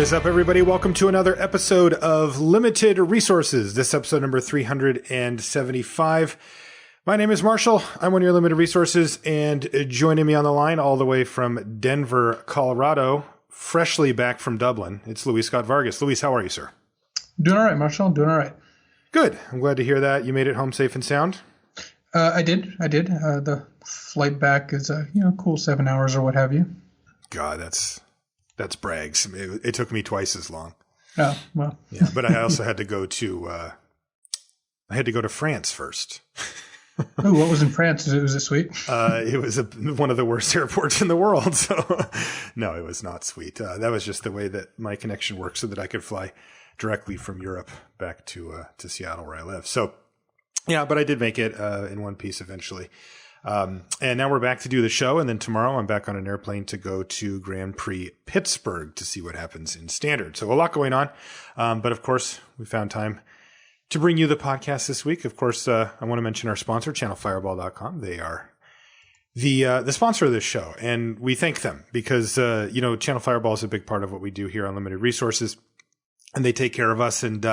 What is up, everybody? Welcome to another episode of Limited Resources. This episode number 375. My name is Marshall. I'm one of your Limited Resources, and joining me on the line all the way from Denver, Colorado, freshly back from Dublin, it's Luis Scott-Vargas. Luis, how are you, sir? Doing all right, Marshall. Doing all right. Good. I'm glad to hear that. You made it home safe and sound? I did. The flight back is cool 7 hours or what have you. God, that's brags. It took me twice as long. Oh, well. Yeah, but I also had to go to France first. Ooh, what was in France? Was it sweet? It was one of the worst airports in the world. So no, it was not sweet. That was just the way that my connection worked so that I could fly directly from Europe back to Seattle where I live. So yeah, but I did make it in one piece eventually. And now we're back to do the show. And then tomorrow I'm back on an airplane to go to Grand Prix Pittsburgh to see what happens in standard. So a lot going on. But of course we found time to bring you the podcast this week. Of course, I want to mention our sponsor, channelfireball.com. They are the sponsor of this show, and we thank them because, Channel Fireball is a big part of what we do here on Limited Resources, and they take care of us and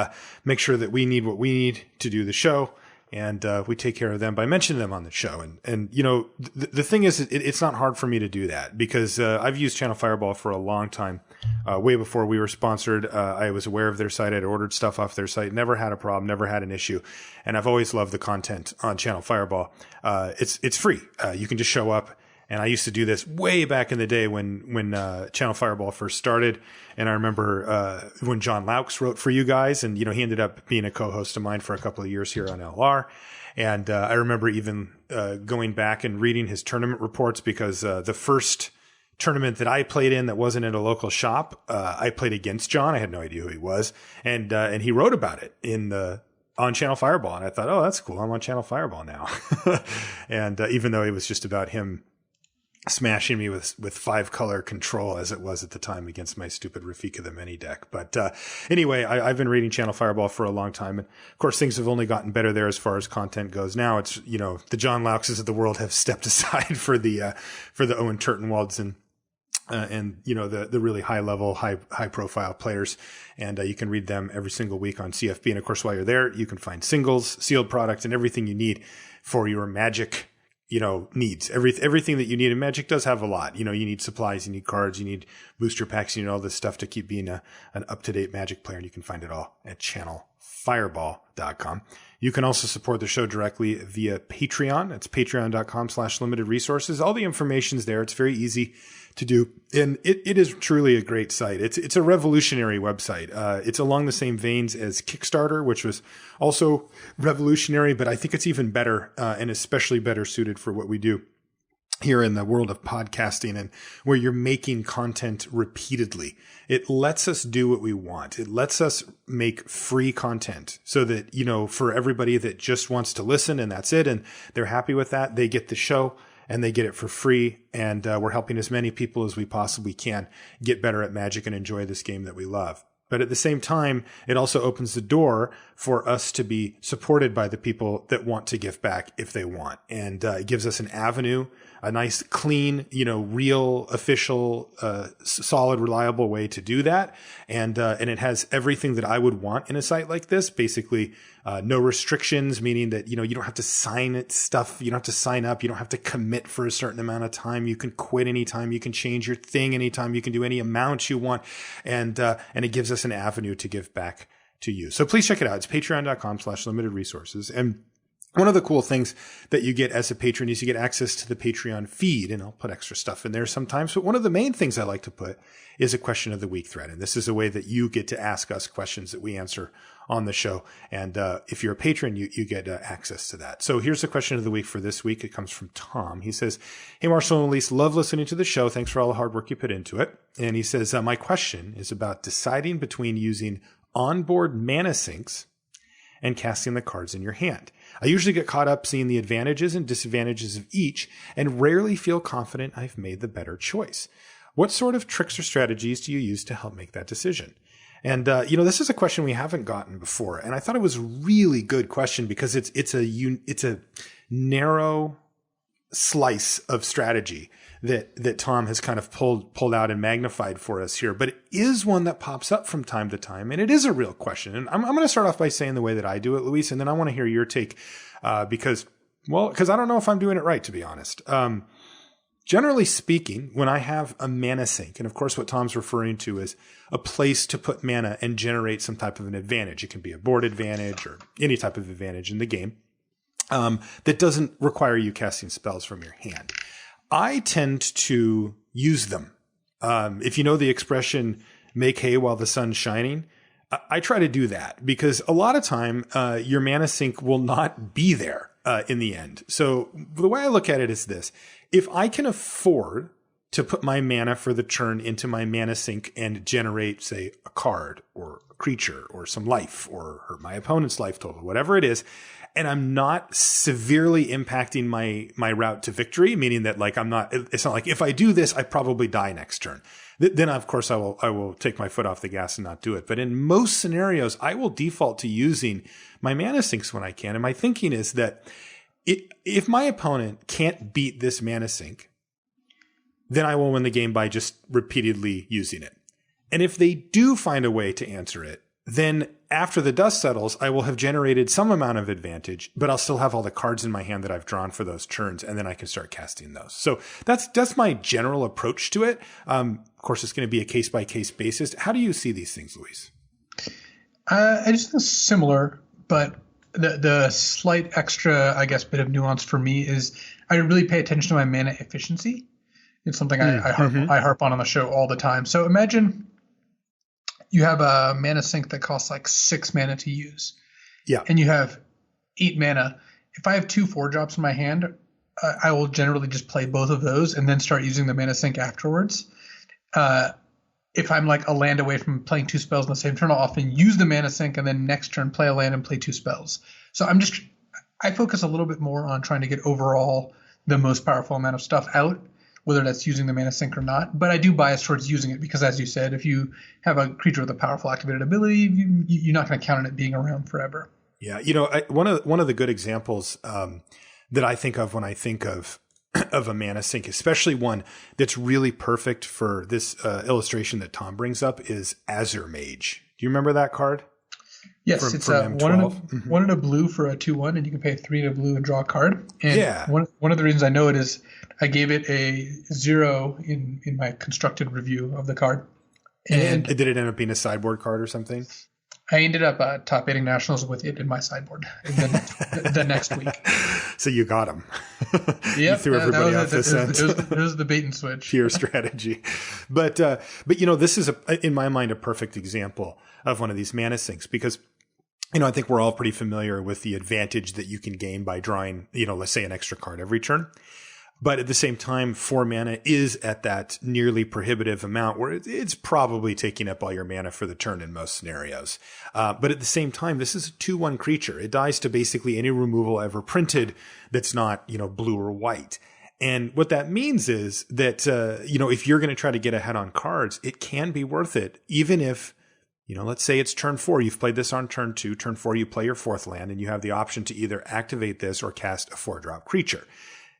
make sure that we need what we need to do the show. And we take care of them by mentioning them on the show. And the thing is, it's not hard for me to do that because I've used Channel Fireball for a long time. Way before we were sponsored, I was aware of their site. I'd ordered stuff off their site, never had a problem, never had an issue. And I've always loved the content on Channel Fireball. It's free. You can just show up. And I used to do this way back in the day when Channel Fireball first started. And I remember when John Laux wrote for you guys, and he ended up being a co-host of mine for a couple of years here on LR. And I remember even going back and reading his tournament reports because the first tournament that I played in that wasn't in a local shop, I played against John. I had no idea who he was, and he wrote about it on Channel Fireball. And I thought, oh, that's cool. I'm on Channel Fireball now. And even though it was just about him smashing me with 5-color control as it was at the time against my stupid Rafika the Mini deck. But anyway, I've been reading Channel Fireball for a long time. And of course, things have only gotten better there as far as content goes. Now it's, the John Lauxes of the world have stepped aside for the Owen Turtenwalds and the really high level, high profile players. And you can read them every single week on CFB. And of course, while you're there, you can find singles, sealed products, and everything you need for your Magic needs. Everything that you need. And Magic does have a lot. You need supplies, you need cards, you need booster packs, you need all this stuff to keep being an up-to-date Magic player. And you can find it all at channelfireball.com. You can also support the show directly via Patreon. It's patreon.com/limited resources. All the information's there. It's very easy to do. And it is truly a great site. It's a revolutionary website. It's along the same veins as Kickstarter, which was also revolutionary, but I think it's even better, and especially better suited for what we do here in the world of podcasting and where you're making content repeatedly. It lets us do what we want. It lets us make free content so that, for everybody that just wants to listen and that's it, and they're happy with that, they get the show and they get it for free. And we're helping as many people as we possibly can get better at Magic and enjoy this game that we love. But at the same time, it also opens the door for us to be supported by the people that want to give back if they want. And it gives us an avenue, a nice, clean, real, official, solid, reliable way to do that. And it has everything that I would want in a site like this. Basically, no restrictions, meaning that, you don't have to sign stuff. You don't have to sign up. You don't have to commit for a certain amount of time. You can quit anytime. You can change your thing anytime. You can do any amount you want. And it gives us an avenue to give back to you. So please check it out. It's patreon.com/limited resources. And one of the cool things that you get as a patron is you get access to the Patreon feed, and I'll put extra stuff in there sometimes. But one of the main things I like to put is a question of the week thread. And this is a way that you get to ask us questions that we answer on the show. And if you're a patron, you get access to that. So here's the question of the week for this week. It comes from Tom. He says, "Hey, Marshall and Elise, love listening to the show. Thanks for all the hard work you put into it." And he says, my question is about deciding between using onboard mana sinks and casting the cards in your hand. I usually get caught up seeing the advantages and disadvantages of each and rarely feel confident I've made the better choice. What sort of tricks or strategies do you use to help make that decision? And, this is a question we haven't gotten before. And I thought it was a really good question because it's a narrow slice of strategy that Tom has kind of pulled out and magnified for us here, but it is one that pops up from time to time, and it is a real question. And I'm going to start off by saying the way that I do it, Luis, and then I want to hear your take, because I don't know if I'm doing it right, to be honest. Generally speaking, when I have a mana sink, and of course what Tom's referring to is a place to put mana and generate some type of an advantage. It can be a board advantage or any type of advantage in the game, that doesn't require you casting spells from your hand. I tend to use them. If you know the expression, make hay while the sun's shining, I try to do that because a lot of time, your mana sink will not be there, in the end. So the way I look at it is this: if I can afford to put my mana for the turn into my mana sink and generate, say, a card or a creature or some life or hurt my opponent's life total, whatever it is, and I'm not severely impacting my route to victory, meaning that it's not like if I do this, I probably die next turn. Then of course I will take my foot off the gas and not do it. But in most scenarios, I will default to using my mana sinks when I can. And my thinking is that if my opponent can't beat this mana sink, then I will win the game by just repeatedly using it. And if they do find a way to answer it, then after the dust settles, I will have generated some amount of advantage, but I'll still have all the cards in my hand that I've drawn for those turns, and then I can start casting those. So that's my general approach to it. Of course, it's going to be a case-by-case basis. How do you see these things, Luis? I just think similar, but the slight extra, I guess, bit of nuance for me is I really pay attention to my mana efficiency. It's something I harp on the show all the time. So imagine you have a mana sink that costs like 6 mana to use. Yeah. And you have 8 mana. If I have 2 4-drops in my hand, I will generally just play both of those and then start using the mana sink afterwards. If I'm like a land away from playing 2 spells in the same turn, I'll often use the mana sink and then next turn play a land and play 2 spells. So I focus a little bit more on trying to get overall the most powerful amount of stuff out, whether that's using the mana sink or not. But I do bias towards using it because, as you said, if you have a creature with a powerful activated ability, you're not going to count on it being around forever. Yeah, one of the good examples that I think of when I think of a mana sink, especially one that's really perfect for this illustration that Tom brings up, is Azure Mage. Do you remember that card? It's one in a blue for a 2/1, and you can pay 3 in a blue and draw a card. And one of the reasons I know it is I gave it a 0 in my constructed review of the card. And did it end up being a sideboard card or something? I ended up top 8 nationals with it in my sideboard the next week. So you got him. Yeah, you threw everybody off the scent. It was the bait and switch. Pure strategy. But this is in my mind a perfect example of one of these mana sinks because I think we're all pretty familiar with the advantage that you can gain by drawing, let's say an extra card every turn. But at the same time, 4 mana is at that nearly prohibitive amount where it's probably taking up all your mana for the turn in most scenarios. But at the same time, this is a 2/1 creature. It dies to basically any removal ever printed that's not, blue or white. And what that means is that, if you're going to try to get ahead on cards, it can be worth it, even if, let's say it's turn 4, you've played this on turn 2, turn 4, you play your 4th land, and you have the option to either activate this or cast a 4-drop creature.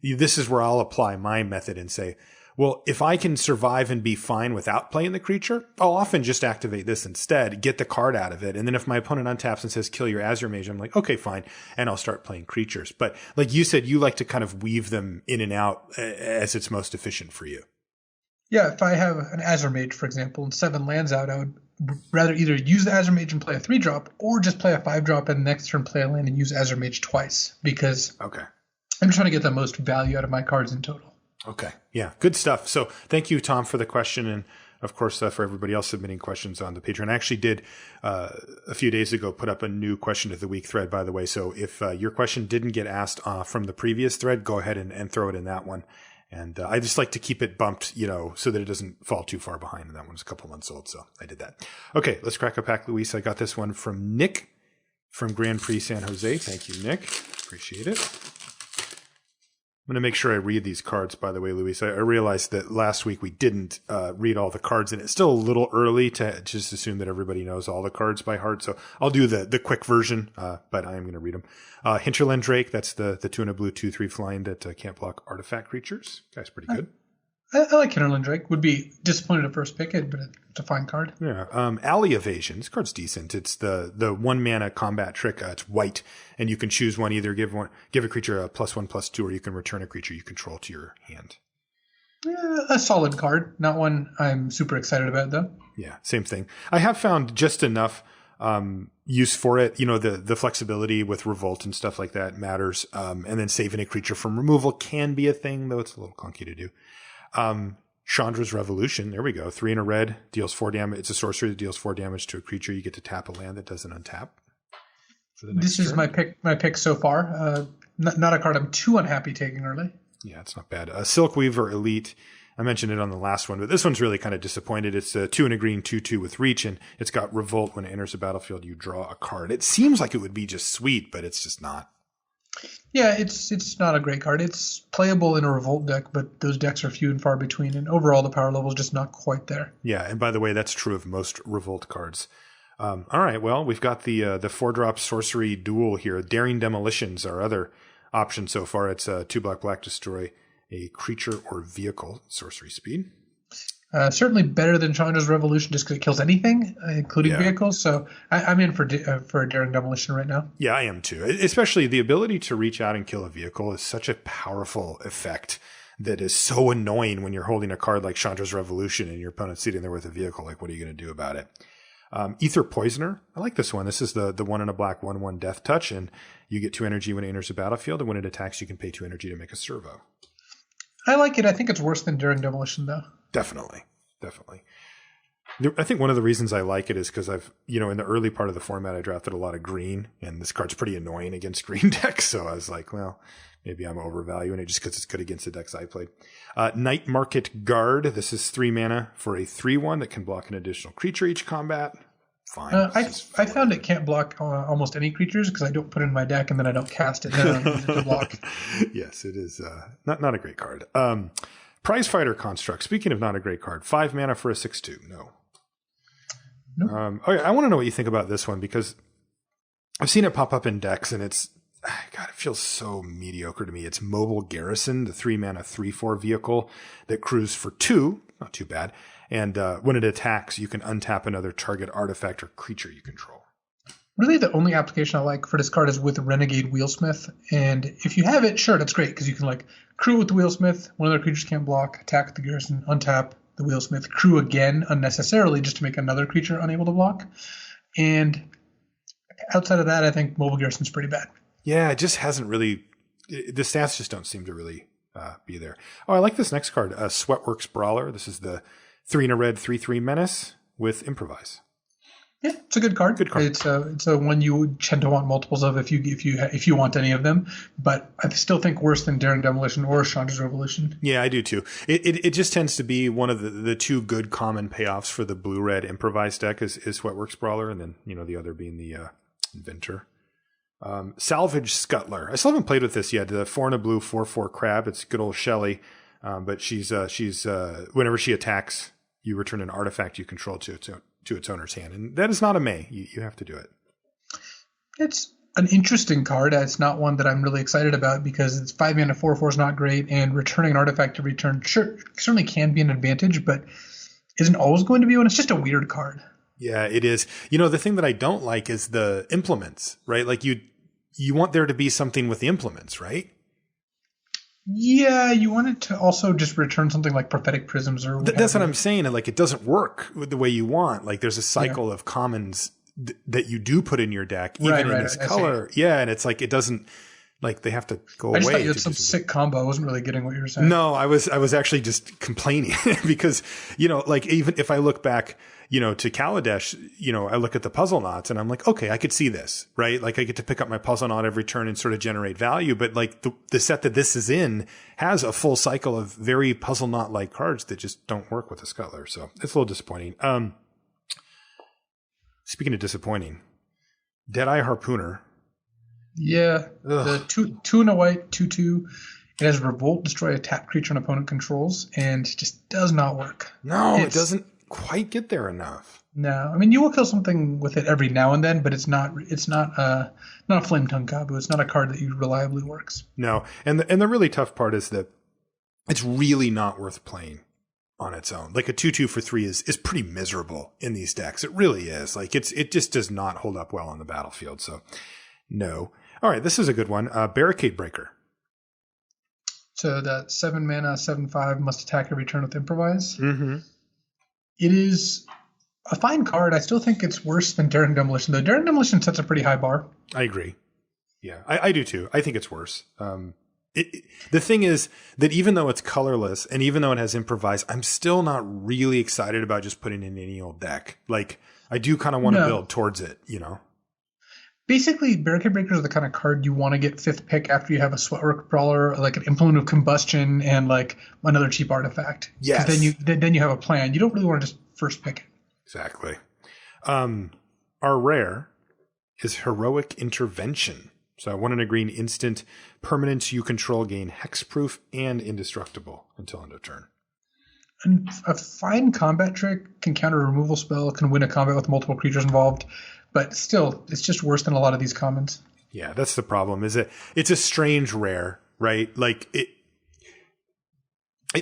This is where I'll apply my method and say, well, if I can survive and be fine without playing the creature, I'll often just activate this instead, get the card out of it. And then if my opponent untaps and says, kill your Azure Mage, I'm like, okay, fine. And I'll start playing creatures. But like you said, you like to kind of weave them in and out as it's most efficient for you. Yeah, if I have an Azure Mage, for example, and 7 lands out, I would rather either use the Azure Mage and play a 3-drop or just play a 5-drop and next turn play a land and use Azure Mage twice because I'm trying to get the most value out of my cards in total. Okay. Yeah. Good stuff. So thank you, Tom, for the question. And of course, for everybody else submitting questions on the Patreon. I actually did a few days ago put up a new question of the week thread, by the way. So if your question didn't get asked from the previous thread, go ahead and throw it in that one. And I just like to keep it bumped, so that it doesn't fall too far behind. And that one's a couple months old. So I did that. Okay. Let's crack a pack, Luis. I got this one from Nick from Grand Prix San Jose. Thank you, Nick. Appreciate it. I'm going to make sure I read these cards, by the way, Luis. I realized that last week we didn't read all the cards, and it's still a little early to just assume that everybody knows all the cards by heart. So I'll do the quick version, but I am going to read them. Hinterland Drake, that's the 2 and a blue 2/3 flying that can't block artifact creatures. Guy's pretty good. I like Kinnerlin Drake. Would be disappointed at first pick it, but it's a fine card. Yeah. Alley Evasion. This card's decent. It's the 1 mana combat trick. It's white, and you can choose one. Either give a creature a +1/+2, or you can return a creature you control to your hand. Yeah, a solid card. Not one I'm super excited about, though. Yeah, same thing. I have found just enough use for it. The flexibility with Revolt and stuff like that matters. And then saving a creature from removal can be a thing, though it's a little clunky to do. Chandra's Revolution. There we go. 3 in a red, deals 4 damage. It's a sorcery that deals 4 damage to a creature. You get to tap a land that doesn't untap. This is my pick so far. Not a card I'm too unhappy taking early. Yeah, it's not bad. Silkweaver Elite. I mentioned it on the last one, but this one's really kind of disappointed. It's a 2 and a green, 2/2 with reach, and it's got Revolt. When it enters the battlefield, you draw a card. It seems like it would be just sweet, but it's just not. Yeah, it's not a great card. It's playable in a Revolt deck, but those decks are few and far between, and overall the power level is just not quite there. Yeah, and by the way, that's true of most Revolt cards. All right, well, we've got the 4-drop sorcery duel here. Daring Demolition's our other option so far. It's 2 black, destroy a creature or vehicle, sorcery speed. Certainly better than Chandra's Revolution just because it kills anything, including vehicles. So I'm in for Daring Demolition right now. Yeah, I am too. Especially the ability to reach out and kill a vehicle is such a powerful effect that is so annoying when you're holding a card like Chandra's Revolution and your opponent's sitting there with a vehicle. Like, what are you going to do about it? Ether Poisoner. I like this one. This is the 1 in a black 1/1 Death Touch, and you get 2 energy when it enters the battlefield, and when it attacks, you can pay 2 energy to make a servo. I like it. I think it's worse than Daring Demolition, though. Definitely. I think one of the reasons I like it is because I've, in the early part of the format, I drafted a lot of green, and this card's pretty annoying against green decks. So I was like, well, maybe I'm overvaluing it just because it's good against the decks I played. Night Market Guard. This is 3 mana for a 3/1 that can block an additional creature each combat. Fine. I found it can't block almost any creatures because I don't put it in my deck and then I don't cast it. Then I don't use it to block. Yes, it is not a great card. Prize Fighter Construct. Speaking of not a great card, 5 mana for a 6/2. No. Nope. Okay, I want to know what you think about this one because I've seen it pop up in decks and it feels so mediocre to me. It's Mobile Garrison, the 3 mana 3/4 vehicle that crews for 2. Not too bad. And when it attacks, you can untap another target artifact or creature you control. Really, the only application I like for this card is with Renegade Wheelsmith. And if you have it, sure, that's great because you can crew with the Wheelsmith. One of their creatures can't block, attack the Garrison, untap the Wheelsmith, crew again unnecessarily just to make another creature unable to block. And outside of that, I think Mobile Garrison's pretty bad. Yeah, it just hasn't really. The stats just don't seem to really be there. Oh, I like this next card, Sweatworks Brawler. This is the 3 in a red 3/3 menace with Improvise. Yeah, it's a good card. Good card. It's a one you would tend to want multiples of if you want any of them. But I still think worse than Daring Demolition or Chandra's Revolution. Yeah, I do too. It just tends to be one of the two good common payoffs for the blue-red Improvise deck is Sweatworks Brawler, and then the other being the Inventor. Salvage Scuttler. I still haven't played with this yet. The 4 and a blue 4/4 crab. It's good old Shelly, but she's whenever she attacks, you return an artifact you control to its owner's hand, and that is not a May. You have to do it. It's an interesting card. It's not one that I'm really excited about because it's 5 mana 4/4 is not great, and returning an artifact to return certainly can be an advantage, but isn't always going to be one. It's just a weird card. Yeah, it is. The thing that I don't like is the implements, right? Like you want there to be something with the implements, right? Yeah, you want it to also just return something like Prophetic Prisms or whatever. That's what I'm saying. And it doesn't work the way you want. There's a cycle of commons that you do put in your deck, even in this color. Yeah, and it's it doesn't. They have to go away. I just thought you had some sick combo. I wasn't really getting what you were saying. No, I was actually just complaining because, even if I look back, to Kaladesh, I look at the puzzle knots and I'm like, okay, I could see this, right? I get to pick up my puzzle knot every turn and sort of generate value. But the set that this is in has a full cycle of very puzzle knot-like cards that just don't work with the Scuttler. So it's a little disappointing. Speaking of disappointing, Deadeye Harpooner. Yeah, the 2 and a white 2/2. It has Revolt, destroy a tapped creature an opponent controls, and just does not work. No, it doesn't quite get there enough. No, I mean you will kill something with it every now and then, but it's not a Flame Tongue Kabu. It's not a card that reliably works. No, and the really tough part is that it's really not worth playing on its own. Like a 2/2 for 3 is pretty miserable in these decks. It really is. Like it just does not hold up well on the battlefield. So no. All right, this is a good one. Barricade Breaker. So that 7 mana, 7/5 must attack every turn with improvise. Mm-hmm. It is a fine card. I still think it's worse than Daring Demolition, though. Daring Demolition sets a pretty high bar. I agree. Yeah, I do too. I think it's worse. The thing is that even though it's colorless and even though it has improvise, I'm still not really excited about just putting in any old deck. Like, I do kind of want to build towards it, you know? Basically, Barricade Breakers are the kind of card you want to get 5th pick after you have a Sweatwork Brawler, or like an Implement of Combustion, and like another cheap artifact. Yes. Then you have a plan. You don't really want to just first pick it. Exactly. Our rare is Heroic Intervention. So 1 and a green instant permanents you control gain hexproof and indestructible until end of turn. And a fine combat trick, can counter a removal spell, can win a combat with multiple creatures involved, but still, it's just worse than a lot of these commons. Yeah, that's the problem. Is it's a strange rare, right? Like it,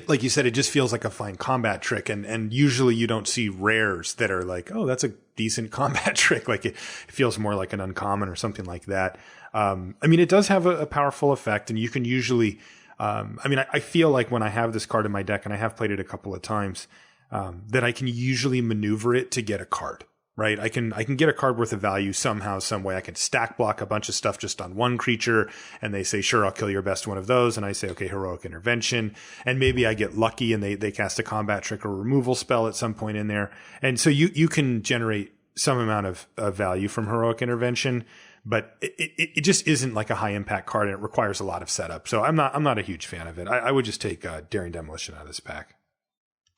like you said, it just feels like a fine combat trick, and usually you don't see rares that are like, oh, that's a decent combat trick. Like it feels more like an uncommon or something like that. I mean, it does have a powerful effect, and you can usually. I feel like when I have this card in my deck, and I have played it a couple of times, that I can usually maneuver it to get a card. Right, I can get a card worth of value somehow, some way. I can stack block a bunch of stuff just on one creature, and they say, sure, I'll kill your best one of those. And I say, okay, Heroic Intervention. And maybe I get lucky and they cast a combat trick or removal spell at some point in there. And so you can generate some amount of value from Heroic Intervention, but it just isn't like a high impact card, and it requires a lot of setup. So I'm not a huge fan of it. I would just take Daring Demolition out of this pack.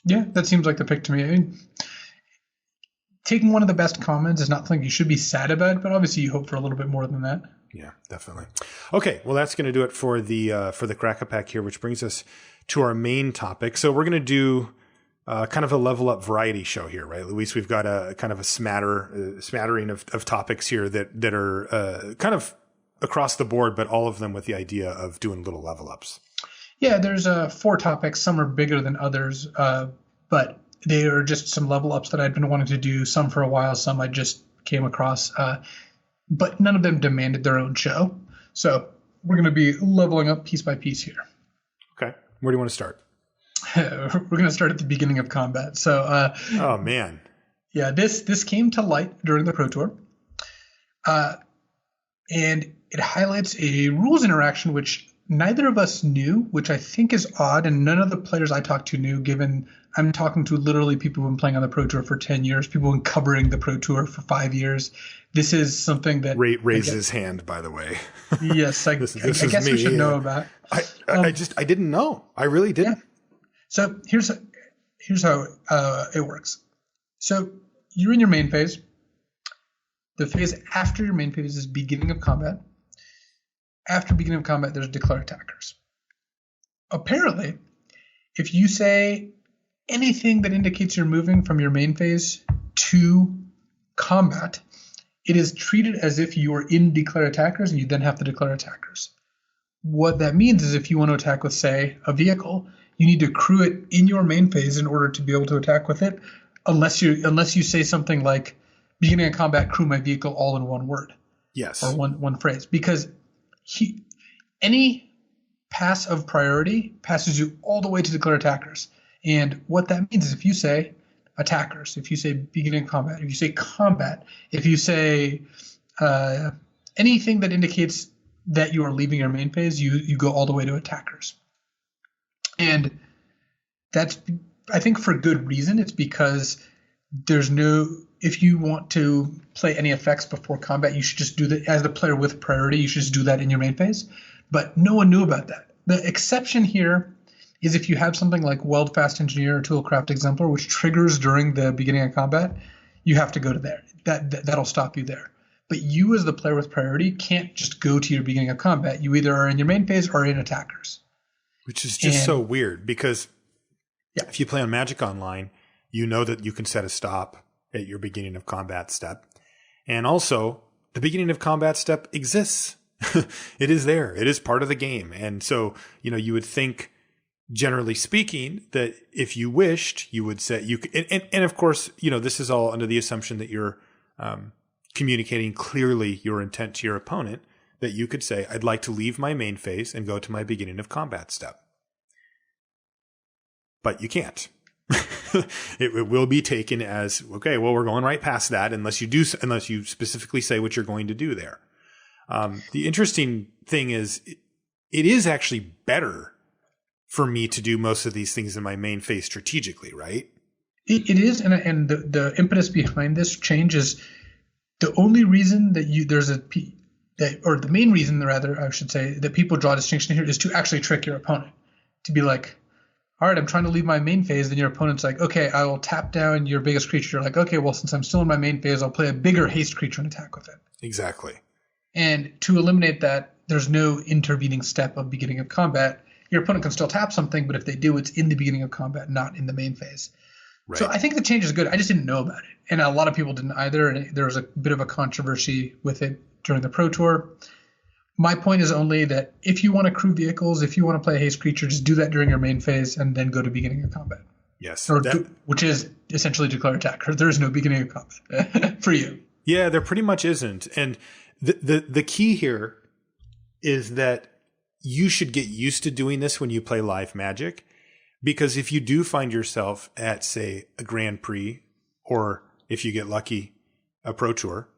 Yeah, that seems like the pick to me. I mean, taking one of the best commons is not something you should be sad about, but obviously you hope for a little bit more than that. Yeah, definitely. Okay, well, that's going to do it for the Crack-A-Pack here, which brings us to our main topic. So we're going to do kind of a level up variety show here, right, Luis? We've got a kind of a smattering of topics here that are kind of across the board, but all of them with the idea of doing little level ups. Yeah, there's 4 topics. Some are bigger than others, but they are just some level ups that I'd been wanting to do, some for a while, some I just came across, but none of them demanded their own show. So we're going to be leveling up piece by piece here. Okay. Where do you want to start? We're going to start at the beginning of combat. So, oh man. Yeah, this came to light during the Pro Tour. And it highlights a rules interaction which neither of us knew, which I think is odd, and none of the players I talked to knew, given I'm talking to literally people who've been playing on the Pro Tour for 10 years, people who've been covering the Pro Tour for 5 years. This is something that... Raise his hand, by the way. Yes, I guess me. We should know about. I didn't know. I really didn't. Yeah. So here's how it works. So you're in your main phase. The phase after your main phase is beginning of combat. After beginning of combat, there's declare attackers. Apparently, if you say anything that indicates you're moving from your main phase to combat, it is treated as if you are in declare attackers and you then have to declare attackers. What that means is if you want to attack with, say, a vehicle, you need to accrue it in your main phase in order to be able to attack with it, unless you say something like, beginning of combat, crew my vehicle, all in one word. Yes. Or one phrase. Because any pass of priority passes you all the way to declare attackers. And what that means is if you say attackers, if you say beginning of combat, if you say combat, if you say anything that indicates that you are leaving your main phase, you go all the way to attackers. And that's, I think, for good reason. It's because if you want to play any effects before combat, you should just do that as the player with priority. You should just do that in your main phase. But no one knew about that. The exception here is if you have something like Weld Fast Engineer or Toolcraft Exemplar, which triggers during the beginning of combat, you have to go to there. That'll stop you there. But you as the player with priority can't just go to your beginning of combat. You either are in your main phase or in attackers. Which is just so weird because if you play on Magic Online, you know that you can set a stop at your beginning of combat step. And also, the beginning of combat step exists. It is there. It is part of the game. And so, you would think generally speaking, that if you wished, you would say you could, and of course, this is all under the assumption that you're communicating clearly your intent to your opponent, that you could say, I'd like to leave my main phase and go to my beginning of combat step. But you can't. It will be taken as, okay, well, we're going right past that unless you specifically say what you're going to do there. The interesting thing is it is actually better for me to do most of these things in my main phase strategically, right? It is. And the impetus behind this change is the only reason that the main reason rather, I should say, that people draw a distinction here is to actually trick your opponent, to be like, all right, I'm trying to leave my main phase. Then your opponent's like, okay, I will tap down your biggest creature. You're like, okay, well, since I'm still in my main phase, I'll play a bigger haste creature and attack with it. Exactly. And to eliminate that, there's no intervening step of beginning of combat. Your opponent can still tap something, but if they do, it's in the beginning of combat, not in the main phase. Right. So I think the change is good. I just didn't know about it. And a lot of people didn't either. And there was a bit of a controversy with it during the Pro Tour. My point is only that if you want to crew vehicles, if you want to play a haste creature, just do that during your main phase and then go to beginning of combat. Yes. Which is essentially declare attack. There is no beginning of combat for you. Yeah, there pretty much isn't. And the key here is that you should get used to doing this when you play live Magic, because if you do find yourself at, say, a Grand Prix, or if you get lucky, a Pro Tour,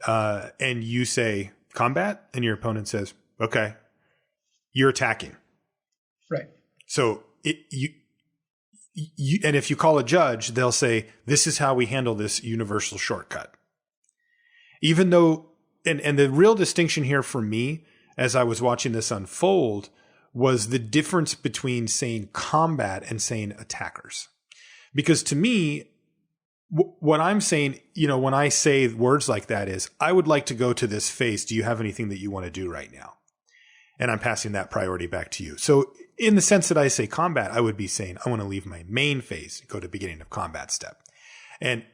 and you say combat, and your opponent says, okay, you're attacking. Right. So you and if you call a judge, they'll say, this is how we handle this universal shortcut. Even though, and the real distinction here for me, as I was watching this unfold, was the difference between saying combat and saying attackers. Because to me, what I'm saying, when I say words like that is, I would like to go to this phase. Do you have anything that you want to do right now? And I'm passing that priority back to you. So in the sense that I say combat, I would be saying, I want to leave my main phase, go to beginning of combat step. And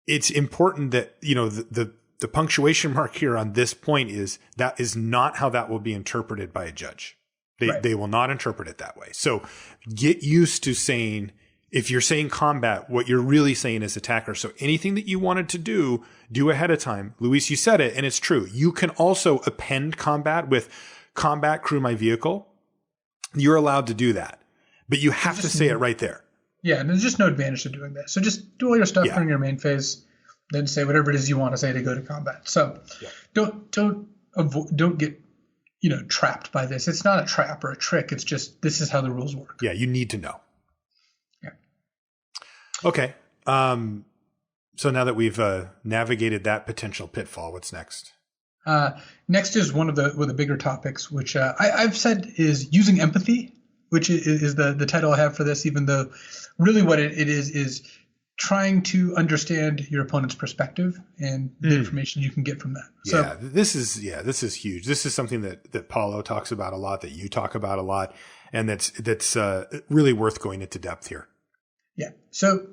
it's important that, the punctuation mark here on this point is that is not how that will be interpreted by a judge. They will not interpret it that way. So get used to saying, if you're saying combat, what you're really saying is attacker. So anything that you wanted to do ahead of time. Luis, you said it, and it's true. You can also append combat with combat crew my vehicle. You're allowed to do that, but you have to say it right there. Yeah, and there's just no advantage to doing that. So just do all your stuff during your main phase, then say whatever it is you want to say to go to combat. So don't get trapped by this. It's not a trap or a trick. It's just this is how the rules work. Yeah, you need to know. Yeah. Okay. So now that we've navigated that potential pitfall, what's next? Next is one of the bigger topics, which I've said is using empathy, which is the title I have for this, even though really what it is trying to understand your opponent's perspective and the information you can get from that. Yeah, this is huge. This is something that Paulo talks about a lot, that you talk about a lot, and that's really worth going into depth here. Yeah. So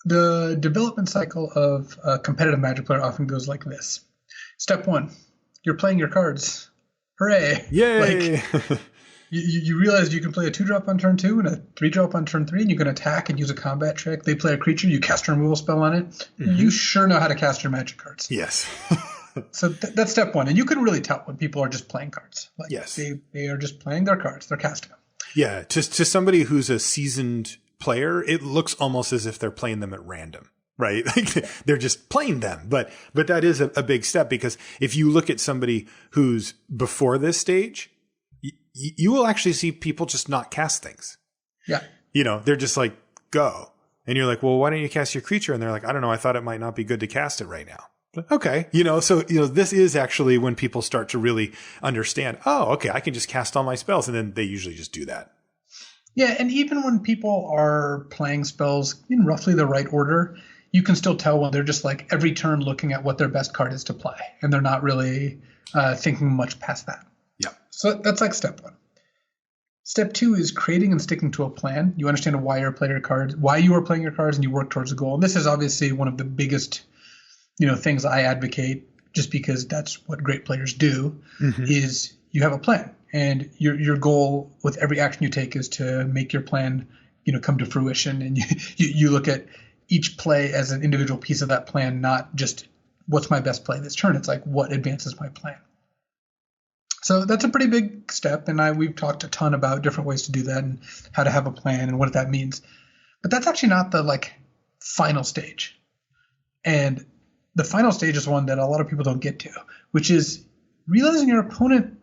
the development cycle of a competitive Magic player often goes like this. Step 1, you're playing your cards. Hooray! Yay! You realize you can play a 2-drop on turn 2 and a 3-drop on turn 3, and you can attack and use a combat trick. They play a creature, you cast a removal spell on it. Mm-hmm. You sure know how to cast your Magic cards. Yes. So that's step 1. And you can really tell when people are just playing cards. Yes. They are just playing their cards. They're casting them. Yeah. To somebody who's a seasoned player, it looks almost as if they're playing them at random. Right? They're just playing them. But that is a big step, because if you look at somebody who's before this stage, you will actually see people just not cast things. Yeah. They're just like, go. And you're like, well, why don't you cast your creature? And they're like, I don't know. I thought it might not be good to cast it right now. Okay. So, this is actually when people start to really understand, oh, okay, I can just cast all my spells. And then they usually just do that. Yeah. And even when people are playing spells in roughly the right order, you can still tell when they're just like every turn looking at what their best card is to play. And they're not really thinking much past that. Yeah. So that's like step 1. Step 2 is creating and sticking to a plan. You understand why you're playing your cards, why you are playing your cards, and you work towards a goal. And this is obviously one of the biggest, things I advocate, just because that's what great players do, is you have a plan, and your goal with every action you take is to make your plan, come to fruition. And you look at each play as an individual piece of that plan, not just what's my best play this turn. It's like, what advances my plan. So that's a pretty big step, and we've talked a ton about different ways to do that and how to have a plan and what that means. But that's actually not the final stage. And the final stage is one that a lot of people don't get to, which is realizing your opponent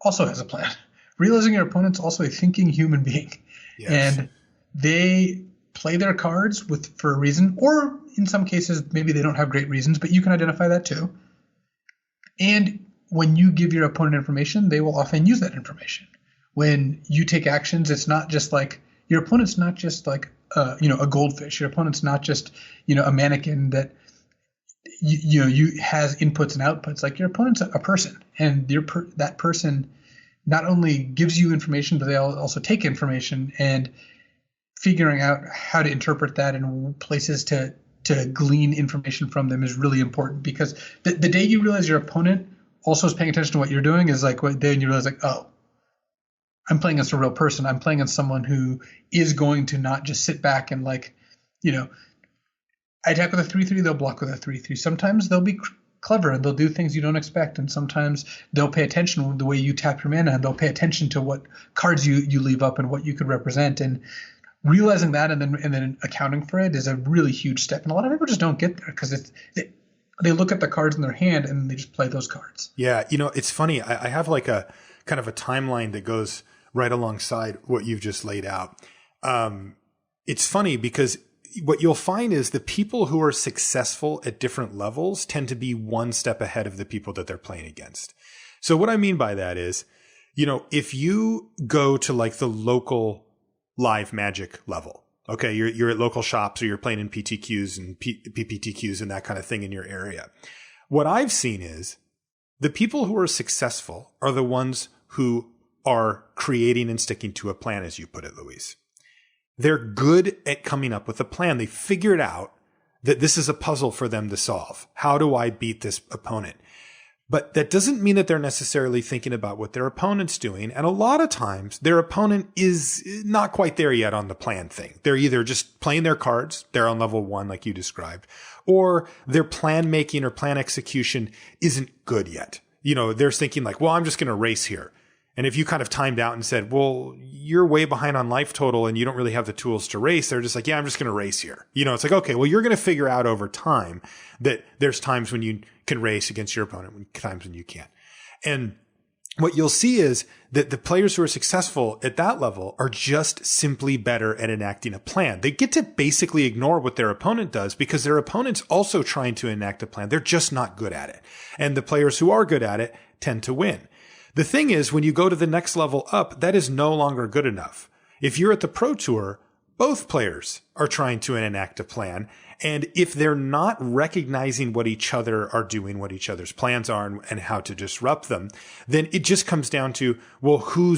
also has a plan. Realizing your opponent's also a thinking human being. Yes. And they play their cards for a reason, or in some cases, maybe they don't have great reasons, but you can identify that too. And when you give your opponent information, they will often use that information. When you take actions, it's not just your opponent's not just a goldfish. Your opponent's not just, a mannequin that, you has inputs and outputs. Your opponent's a person, and that person not only gives you information, but they also take information, and figuring out how to interpret that and places to glean information from them is really important, because the day you realize your opponent also is paying attention to what you're doing is what day you realize oh, I'm playing against a real person. I'm playing against someone who is going to not just sit back and I attack with a 3/3, they'll block with a 3/3. Sometimes they'll be clever and they'll do things you don't expect, and sometimes they'll pay attention to the way you tap your mana, and they'll pay attention to what cards you leave up and what you could represent. And realizing that and then accounting for it is a really huge step. And a lot of people just don't get there because they look at the cards in their hand and they just play those cards. Yeah, it's funny. I have a kind of a timeline that goes right alongside what you've just laid out. It's funny because what you'll find is the people who are successful at different levels tend to be one step ahead of the people that they're playing against. So what I mean by that is, if you go to the local live Magic level, okay, you're at local shops or you're playing in PTQs and PPTQs and that kind of thing in your area. What I've seen is the people who are successful are the ones who are creating and sticking to a plan, as you put it, Luis. They're good at coming up with a plan. They figured out that this is a puzzle for them to solve. How do I beat this opponent? But that doesn't mean that they're necessarily thinking about what their opponent's doing. And a lot of times their opponent is not quite there yet on the plan thing. They're either just playing their cards. They're on level 1, like you described, or their plan making or plan execution isn't good yet. They're thinking well, I'm just going to race here. And if you kind of timed out and said, well, you're way behind on life total and you don't really have the tools to race, they're just yeah, I'm just going to race here. It's okay, well, you're going to figure out over time that there's times when you can race against your opponent and times when you can't. And what you'll see is that the players who are successful at that level are just simply better at enacting a plan. They get to basically ignore what their opponent does because their opponent's also trying to enact a plan. They're just not good at it. And the players who are good at it tend to win. The thing is, when you go to the next level up, that is no longer good enough. If you're at the Pro Tour, both players are trying to enact a plan. And if they're not recognizing what each other are doing, what each other's plans are, and how to disrupt them, then it just comes down to, well, who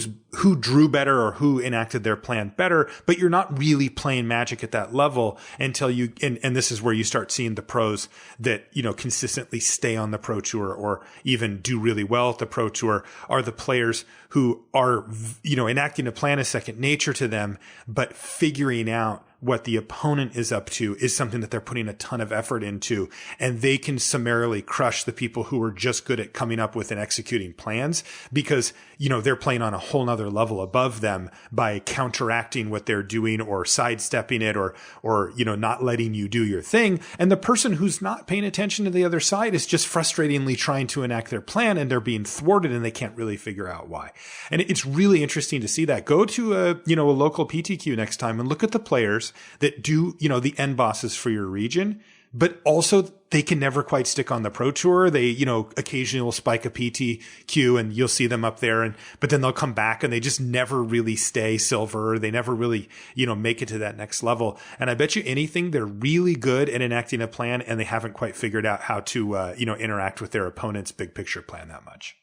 drew better or who enacted their plan better. But you're not really playing Magic at that level until and this is where you start seeing the pros that, consistently stay on the Pro Tour or even do really well at the Pro Tour are the players who are, enacting a plan as second nature to them, but figuring out what the opponent is up to is something that they're putting a ton of effort into, and they can summarily crush the people who are just good at coming up with and executing plans because, they're playing on a whole nother level above them by counteracting what they're doing or sidestepping it or, not letting you do your thing. And the person who's not paying attention to the other side is just frustratingly trying to enact their plan, and they're being thwarted and they can't really figure out why. And it's really interesting to see that. Go to a local PTQ next time and look at the players that do, the end bosses for your region, but also they can never quite stick on the Pro Tour. They, occasionally will spike a PTQ and you'll see them up there, but then they'll come back and they just never really stay silver. They never really, make it to that next level. And I bet you anything, they're really good at enacting a plan and they haven't quite figured out how to, interact with their opponent's big picture plan that much.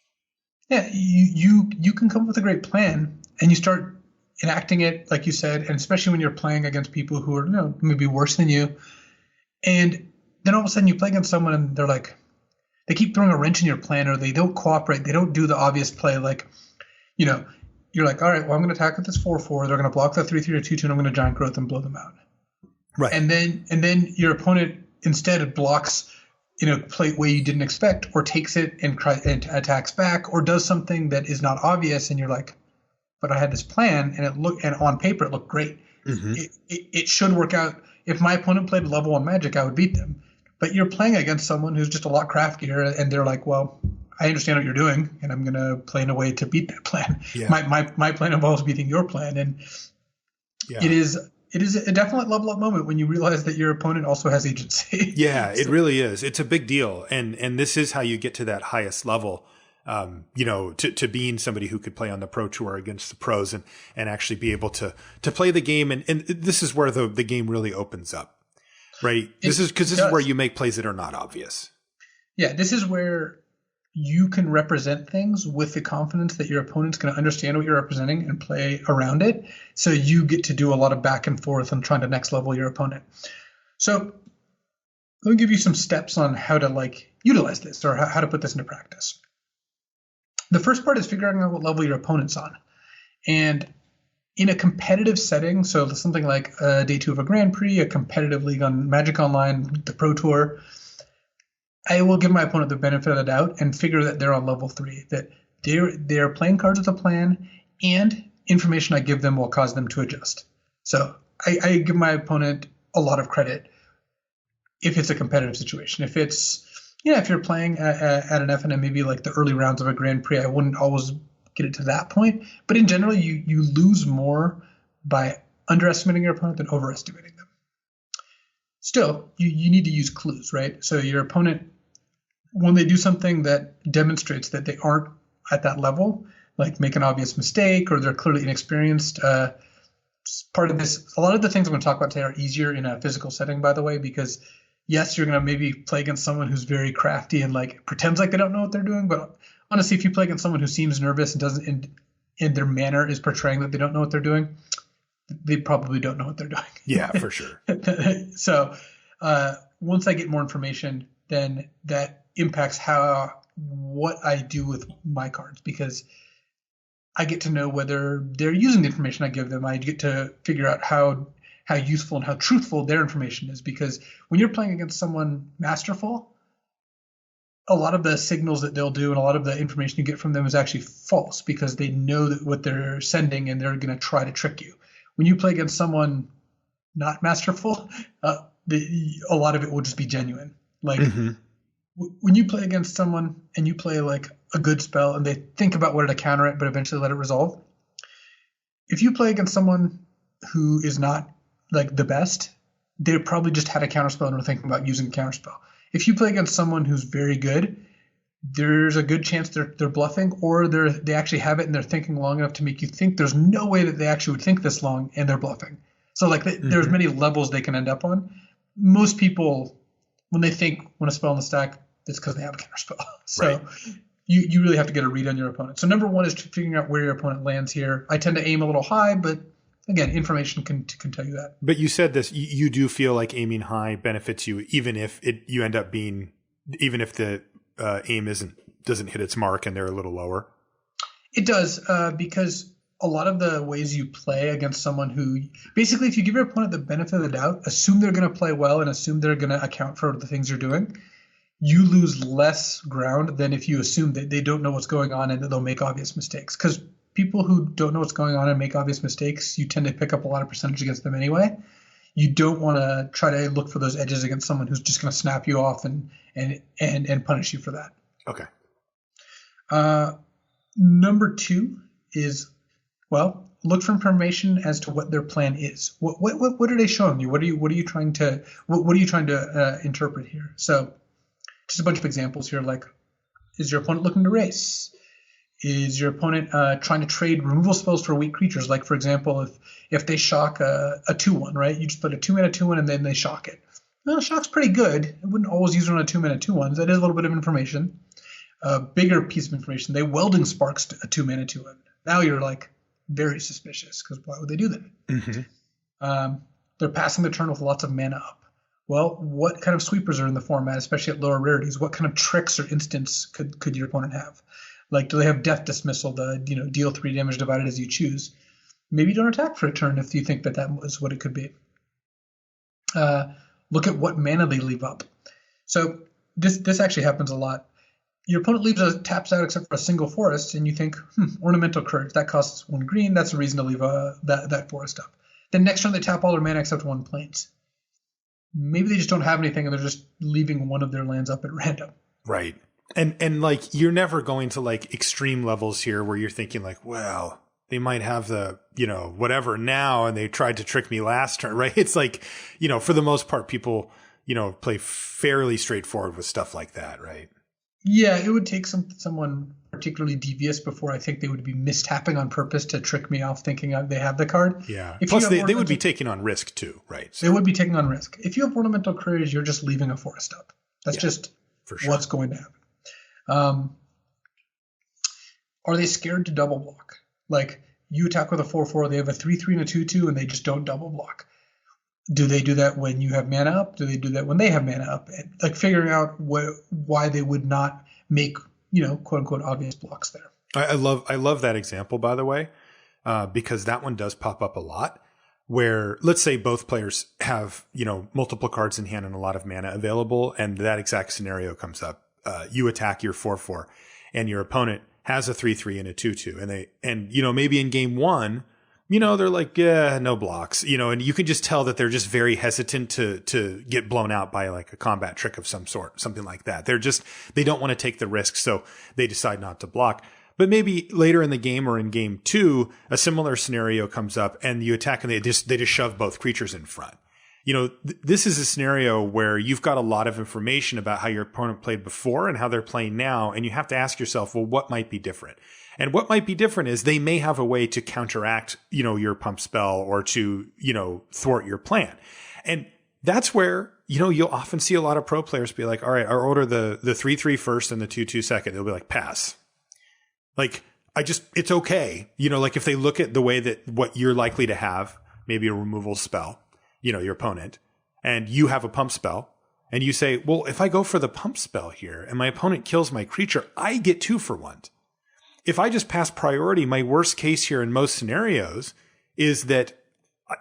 Yeah. You can come up with a great plan and you start enacting it, like you said, and especially when you're playing against people who are, maybe worse than you. And then all of a sudden you play against someone and they they keep throwing a wrench in your plan, or they don't cooperate. They don't do the obvious play. Like, you're like, all right, well, I'm going to attack with this 4/4. They're going to block the 3/3 or 2/2, and I'm going to giant growth and blow them out. Right. And then your opponent instead blocks in a play way you didn't expect, or takes it and attacks back, or does something that is not obvious, and you're like, but I had this plan, and on paper it looked great. Mm-hmm. It should work out. If my opponent played level 1 Magic, I would beat them. But you're playing against someone who's just a lot craftier, and they're like, well, I understand what you're doing, and I'm going to play in a way to beat that plan. Yeah. My plan involves beating your plan, and it is a definite level up moment when you realize that your opponent also has agency. Yeah, it really is. It's a big deal, and this is how you get to that highest level. To being somebody who could play on the Pro Tour against the pros and actually be able to play the game. And this is where the game really opens up, right? This is where you make plays that are not obvious. Yeah. This is where you can represent things with the confidence that your opponent's going to understand what you're representing and play around it. So you get to do a lot of back and forth and trying to next level your opponent. So let me give you some steps on how to utilize this, or how to put this into practice. The first part is figuring out what level your opponent's on. And in a competitive setting, so something like day 2 of a Grand Prix, a competitive league on Magic Online, the Pro Tour, I will give my opponent the benefit of the doubt and figure that they're on level 3, that they're playing cards with a plan, and information I give them will cause them to adjust. So I give my opponent a lot of credit if it's a competitive situation. If it's, if you're playing at an FNM, maybe like the early rounds of a Grand Prix, I wouldn't always get it to that point. But in general, you lose more by underestimating your opponent than overestimating them. Still, you need to use clues, right? So your opponent, when they do something that demonstrates that they aren't at that level, like make an obvious mistake or they're clearly inexperienced, part of this, a lot of the things I'm going to talk about today are easier in a physical setting, by the way, because yes, you're going to maybe play against someone who's very crafty and pretends like they don't know what they're doing. But honestly, if you play against someone who seems nervous and doesn't, and their manner is portraying that they don't know what they're doing, they probably don't know what they're doing. Yeah, for sure. So once I get more information, then that impacts what I do with my cards, because I get to know whether they're using the information I give them. I get to figure out how useful and how truthful their information is, because when you're playing against someone masterful, a lot of the signals that they'll do and a lot of the information you get from them is actually false, because they know that what they're sending and they're going to try to trick you. When you play against someone not masterful, a lot of it will just be genuine. When you play against someone and you play like a good spell and they think about where to counter it, but eventually let it resolve. If you play against someone who is not like the best, they probably just had a counterspell and are thinking about using a counterspell. If you play against someone who's very good, there's a good chance they're bluffing, or they actually have it and they're thinking long enough to make you think there's no way that they actually would think this long, and they're bluffing. So there's many levels they can end up on. Most people, when they a spell in the stack, it's because they have a counterspell. So right. You really have to get a read on your opponent. So number one is figuring out where your opponent lands here. I tend to aim a little high, but again, information can tell you that. But you said this, you do feel like aiming high benefits you, even if you end up being, even if the aim doesn't hit its mark and they're a little lower. It does, because a lot of the ways you play against someone who, basically, if you give your opponent the benefit of the doubt, assume they're going to play well and assume they're going to account for the things you're doing, you lose less ground than if you assume that they don't know what's going on and that they'll make obvious mistakes. Because people who don't know what's going on and make obvious mistakes, you tend to pick up a lot of percentage against them anyway. You don't want to try to look for those edges against someone who's just going to snap you off and punish you for that. Okay. Number two is, look for information as to what their plan is. What are they showing you? What are you trying to interpret here? So, just a bunch of examples here. Like, is your opponent looking to race? Is your opponent trying to trade removal spells for weak creatures? Like, for example, if they shock a 2/1, right? You just put a 2-mana 2/1 and then they shock it. Well, shock's pretty good. I wouldn't always use it on a 2-mana 2/1s. That is a little bit of information. A bigger piece of information. They welding sparks a 2-mana 2/1. Now you're like very suspicious, because why would they do that? Mm-hmm. They're passing the turn with lots of mana up. Well, what kind of sweepers are in the format, especially at lower rarities? What kind of tricks or instants could your opponent have? Like, do they have Death Dismissal, deal 3 damage divided as you choose? Maybe don't attack for a turn if you think that was what it could be. Look at what mana they leave up. So this actually happens a lot. Your opponent taps out except for a single forest, and you think, Ornamental Courage, that costs 1 green, that's a reason to leave that forest up. Then next turn they tap all their mana except 1 plains. Maybe they just don't have anything and they're just leaving one of their lands up at random. Right. And like, you're never going to like extreme levels here where you're thinking like, well, they might have the, whatever now, and they tried to trick me last turn, right? It's like, for the most part, people, play fairly straightforward with stuff like that, right? Yeah, it would take someone particularly devious before I think they would be mistapping on purpose to trick me off thinking they have the card. Yeah. Plus, they would be taking on risk too, right? So. They would be taking on risk. If you have Ornamental Courage, you're just leaving a forest up. That's just for sure what's going to happen. Are they scared to double block? Like, you attack with a 4/4, they have a 3/3 and a 2/2, and they just don't double block. Do they do that when you have mana up? Do they do that when they have mana up? And, like, figuring out why they would not make, quote unquote obvious blocks there. I love that example, by the way, because that one does pop up a lot. Where, let's say both players have, multiple cards in hand and a lot of mana available, and that exact scenario comes up. You attack your 4/4, and your opponent has a 3/3 and a 2/2, and maybe in game one, they're like, yeah, no blocks, and you can just tell that they're just very hesitant to get blown out by like a combat trick of some sort, something like that. They don't want to take the risk, so they decide not to block. But maybe later in the game or in game 2, a similar scenario comes up and you attack and they just shove both creatures in front. This is a scenario where you've got a lot of information about how your opponent played before and how they're playing now. And you have to ask yourself, well, what might be different? And what might be different is they may have a way to counteract, your pump spell or to, thwart your plan. And that's where, you'll often see a lot of pro players be like, all right, I'll order the 3/3 first and the 2/2 second. They'll be like, pass. Like, it's okay. Like if they look at the way that what you're likely to have, maybe a removal spell, your opponent, and you have a pump spell, and you say, well, if I go for the pump spell here and my opponent kills my creature, I get 2 for 1. If I just pass priority, my worst case here in most scenarios is that,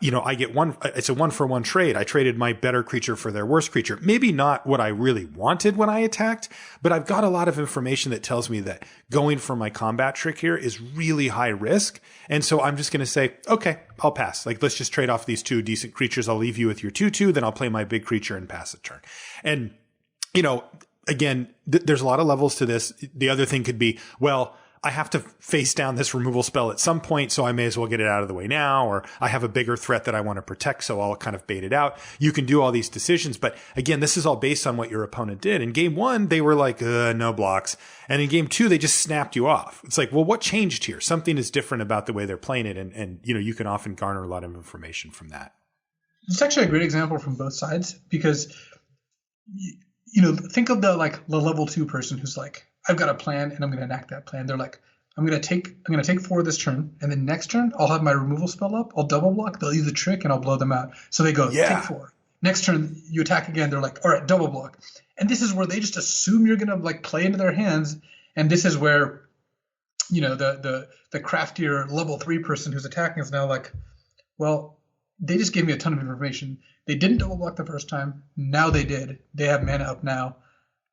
I get 1, it's a 1-for-1 trade. I traded my better creature for their worst creature. Maybe not what I really wanted when I attacked, but I've got a lot of information that tells me that going for my combat trick here is really high risk. And so I'm just going to say, okay, I'll pass. Like, let's just trade off these 2 decent creatures. I'll leave you with your 2/2, then I'll play my big creature and pass a turn. And, again, there's a lot of levels to this. The other thing could be, well, I have to face down this removal spell at some point, so I may as well get it out of the way now, or I have a bigger threat that I want to protect, so I'll kind of bait it out. You can do all these decisions, but again, this is all based on what your opponent did. In game 1, they were like, no blocks. And in game 2, they just snapped you off. It's like, well, what changed here? Something is different about the way they're playing it, and you can often garner a lot of information from that. It's actually a great example from both sides, because, think of the level 2 person who's like, I've got a plan and I'm going to enact that plan. They're like, I'm going to take 4 this turn, and then next turn I'll have my removal spell up. I'll double block. They'll use a trick and I'll blow them out. So they go, take 4. Next turn you attack again. They're like, all right, double block. And this is where they just assume you're going to play into their hands. And this is where, the craftier level 3 person who's attacking is now like, well, they just gave me a ton of information. They didn't double block the first time. Now they did. They have mana up now.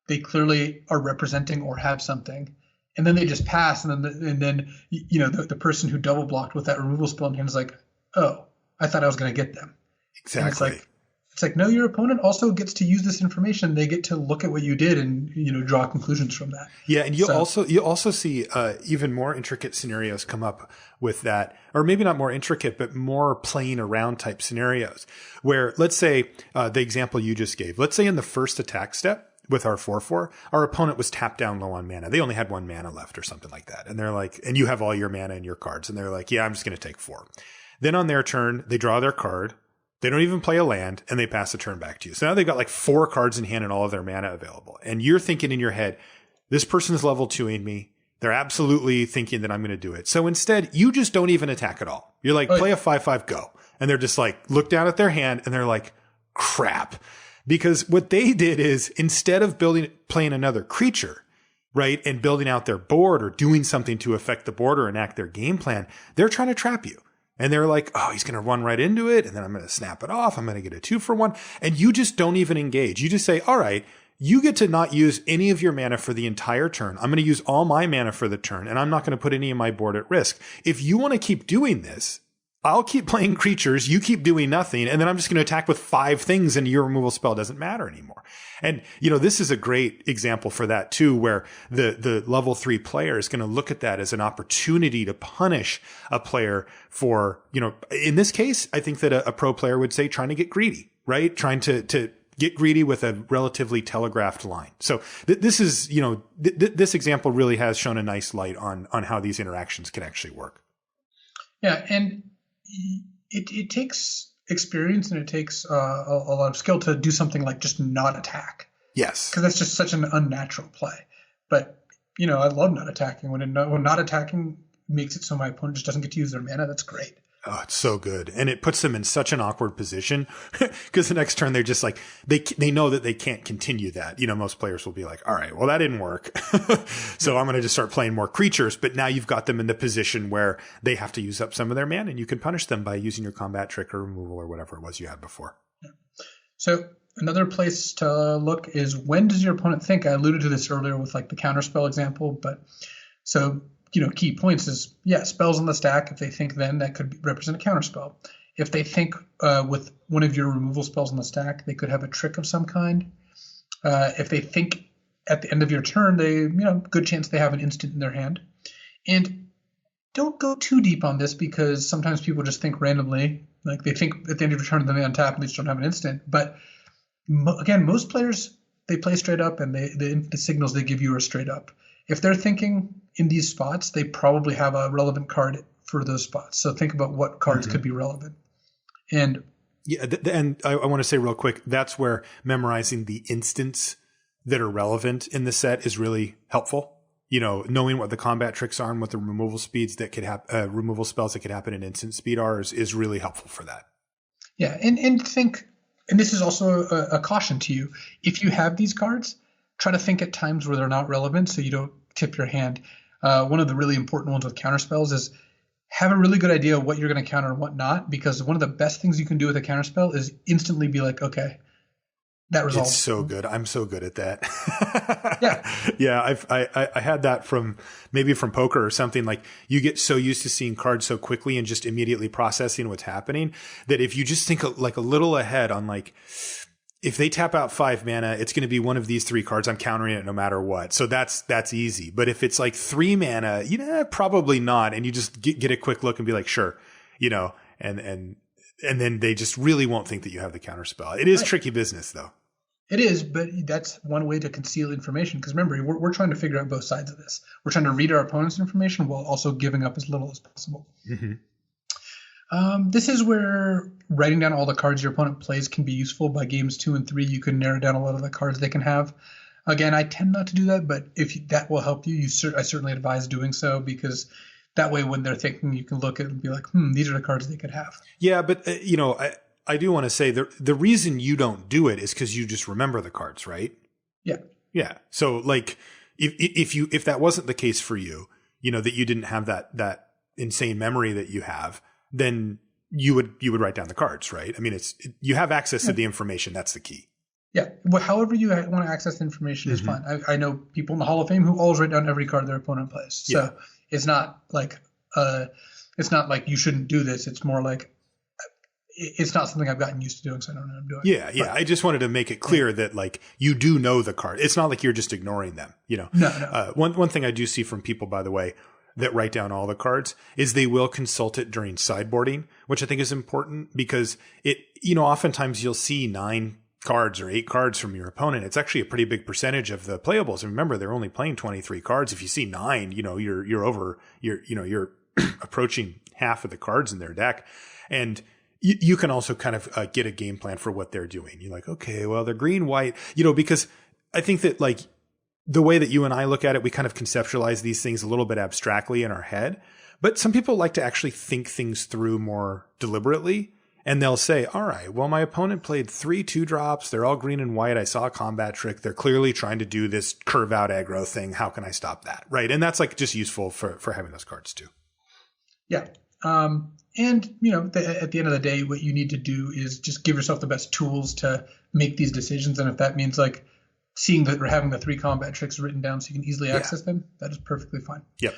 They clearly are representing or have something, and then they just pass, and then the person who double blocked with that removal spell in hand is like, oh, I thought I was going to get them. Exactly. And it's like no, your opponent also gets to use this information. They get to look at what you did and draw conclusions from that. Yeah, and you also see even more intricate scenarios come up with that, or maybe not more intricate, but more playing around type scenarios. Where, let's say the example you just gave, let's say in the first attack step with our 4/4, our opponent was tapped down low on mana. They only had 1 mana left or something like that, and they're like, and you have all your mana in your cards, and they're like, yeah, I'm just going to take 4. Then on their turn, they draw their card. They don't even play a land, and they pass the turn back to you. So now they've got 4 cards in hand and all of their mana available. And you're thinking in your head, this person's level 2ing me. They're absolutely thinking that I'm going to do it. So instead, you just don't even attack at all. You're like, play a 5/5, go. And they're just like, look down at their hand, and they're like, crap. Because what they did is instead of playing another creature, right, and building out their board or doing something to affect the board or enact their game plan, they're trying to trap you. And they're like, oh, he's going to run right into it. And then I'm going to snap it off. I'm going to get a 2-for-1. And you just don't even engage. You just say, all right, you get to not use any of your mana for the entire turn. I'm going to use all my mana for the turn, and I'm not going to put any of my board at risk. If you want to keep doing this, I'll keep playing creatures, you keep doing nothing, and then I'm just going to attack with 5 things and your removal spell doesn't matter anymore. And, this is a great example for that too, where the level 3 player is going to look at that as an opportunity to punish a player for, in this case, I think that a pro player would say trying to get greedy, right? Trying to get greedy with a relatively telegraphed line. So this is, this example really has shown a nice light on how these interactions can actually work. Yeah. And it takes experience and it takes a lot of skill to do something like just not attack. Yes. Because that's just such an unnatural play. But, I love not attacking. When not attacking makes it so my opponent just doesn't get to use their mana, that's great. Oh, it's so good. And it puts them in such an awkward position because the next turn they're just like, they know that they can't continue that. Most players will be like, all right, well, that didn't work. So I'm going to just start playing more creatures. But now you've got them in the position where they have to use up some of their mana and you can punish them by using your combat trick or removal or whatever it was you had before. Yeah. So another place to look is when does your opponent think? I alluded to this earlier with like the counterspell example, but so key points is, spells on the stack. If they think then that could represent a counterspell. If they think with one of your removal spells on the stack, they could have a trick of some kind. If they think at the end of your turn, good chance they have an instant in their hand. And don't go too deep on this because sometimes people just think randomly, like they think at the end of your turn, then they untap and they just don't have an instant. But again, most players, they play straight up and the signals they give you are straight up. If they're thinking in these spots, they probably have a relevant card for those spots. So think about what cards could be relevant. And and I want to say real quick, that's where memorizing the instants that are relevant in the set is really helpful. Knowing what the combat tricks are and what the removal speeds that could happen, removal spells that could happen in instant speed are is really helpful for that. Yeah, and think, and this is also a caution to you. If you have these cards, try to think at times where they're not relevant so you don't tip your hand. One of the really important ones with counterspells is have a really good idea of what you're going to counter and what not, because one of the best things you can do with a counterspell is instantly be like, okay, that resolves. It's so good. I'm so good at that. Yeah. Yeah. I had that from poker or something. Like you get so used to seeing cards so quickly and just immediately processing what's happening that if you just think like a little ahead on like, if they tap out 5 mana, it's going to be one of these 3 cards. I'm countering it no matter what. So that's easy. But if it's like 3 mana, probably not. And you just get a quick look and be like, sure, and then they just really won't think that you have the counterspell. It is tricky business though. It is, but that's one way to conceal information. Because remember, we're trying to figure out both sides of this. We're trying to read our opponent's information while also giving up as little as possible. Mm-hmm. This is where writing down all the cards your opponent plays can be useful. By games 2 and 3, you can narrow down a lot of the cards they can have. Again, I tend not to do that, but if that will help you, I certainly advise doing so, because that way when they're thinking, you can look at it and be like, these are the cards they could have. Yeah, but I do want to say the reason you don't do it is because you just remember the cards, right? Yeah. Yeah. So like if that wasn't the case for you, that you didn't have that insane memory that you have, then you would write down the cards, right? I mean, you have access to the information. That's the key. Yeah. Well, however you want to access the information is fine. I know people in the Hall of Fame who always write down every card their opponent plays. So it's not like you shouldn't do this. It's more like it's not something I've gotten used to doing, so I don't know how to do it. Yeah, yeah. But I just wanted to make it clear that like you do know the card. It's not like you're just ignoring them. No. One thing I do see from people, by the way, that write down all the cards is they will consult it during sideboarding, which I think is important because oftentimes you'll see 9 cards or 8 cards from your opponent. It's actually a pretty big percentage of the playables. And remember, they're only playing 23 cards. If you see 9, you're approaching half of the cards in their deck. And you can also kind of get a game plan for what they're doing. You're like, okay, well, they're green, white, because I think that like the way that you and I look at it, we kind of conceptualize these things a little bit abstractly in our head, but some people like to actually think things through more deliberately. And they'll say, all right, well, my opponent played 3 2-drops. They're all green and white. I saw a combat trick. They're clearly trying to do this curve out aggro thing. How can I stop that? Right. And that's like just useful for having those cards too. Yeah. And, you know, at the end of the day, what you need to do is just give yourself the best tools to make these decisions. And if that means like seeing that we're having the 3 combat tricks written down so you can easily access them, that is perfectly fine. Yep.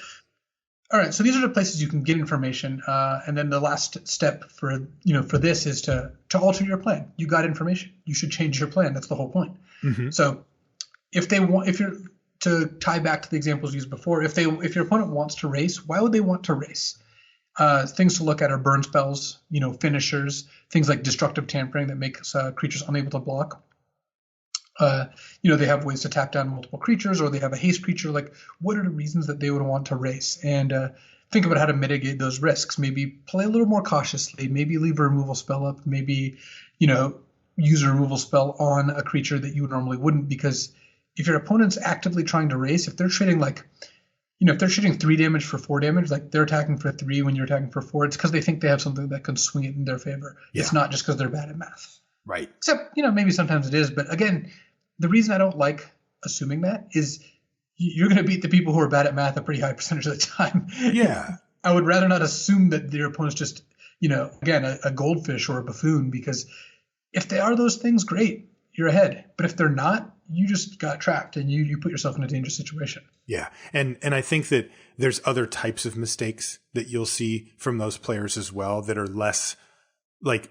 All right, so these are the places you can get information, and then the last step for this is to alter your plan. You got information, you should change your plan. That's the whole point. Mm-hmm. So if you're to tie back to the examples used before, if your opponent wants to race, why would they want to race? Things to look at are burn spells, finishers, things like destructive tampering that makes creatures unable to block. They have ways to tap down multiple creatures, or they have a haste creature. Like, what are the reasons that they would want to race? And think about how to mitigate those risks. Maybe play a little more cautiously. Maybe leave a removal spell up. Maybe, use a removal spell on a creature that you normally wouldn't. Because if your opponent's actively trying to race, if they're trading if they're shooting 3 damage for 4 damage, like they're attacking for 3 when you're attacking for 4, it's because they think they have something that can swing it in their favor. Yeah. It's not just because they're bad at math. Right. Except, maybe sometimes it is. But again, the reason I don't like assuming that is you're going to beat the people who are bad at math a pretty high percentage of the time. Yeah. I would rather not assume that your opponent's just, again, a goldfish or a buffoon, because if they are those things, great, you're ahead. But if they're not, you just got trapped and you put yourself in a dangerous situation. Yeah. And I think that there's other types of mistakes that you'll see from those players as well that are less like,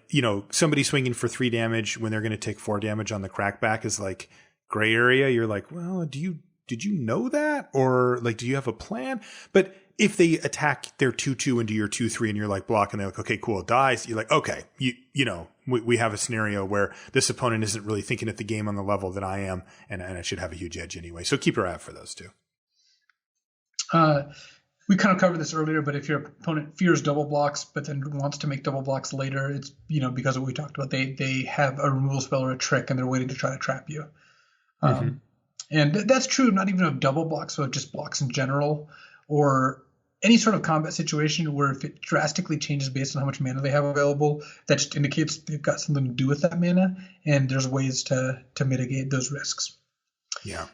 somebody swinging for 3 damage when they're going to take 4 damage on the crackback is like gray area. You're like, well, did you know that? Or like, do you have a plan? But if they attack their 2/2 into your 2/3 and you're like blocking, they're like, okay, cool, it dies. You're like, okay, we have a scenario where this opponent isn't really thinking at the game on the level that I am, and I should have a huge edge anyway. So keep your eye out for those two. We kind of covered this earlier, but if your opponent fears double blocks, but then wants to make double blocks later, it's, because of what we talked about. They have a removal spell or a trick, and they're waiting to try to trap you. Mm-hmm. And that's true, not even of double blocks, but just blocks in general, or any sort of combat situation where if it drastically changes based on how much mana they have available, that just indicates they've got something to do with that mana, and there's ways to mitigate those risks. Yeah.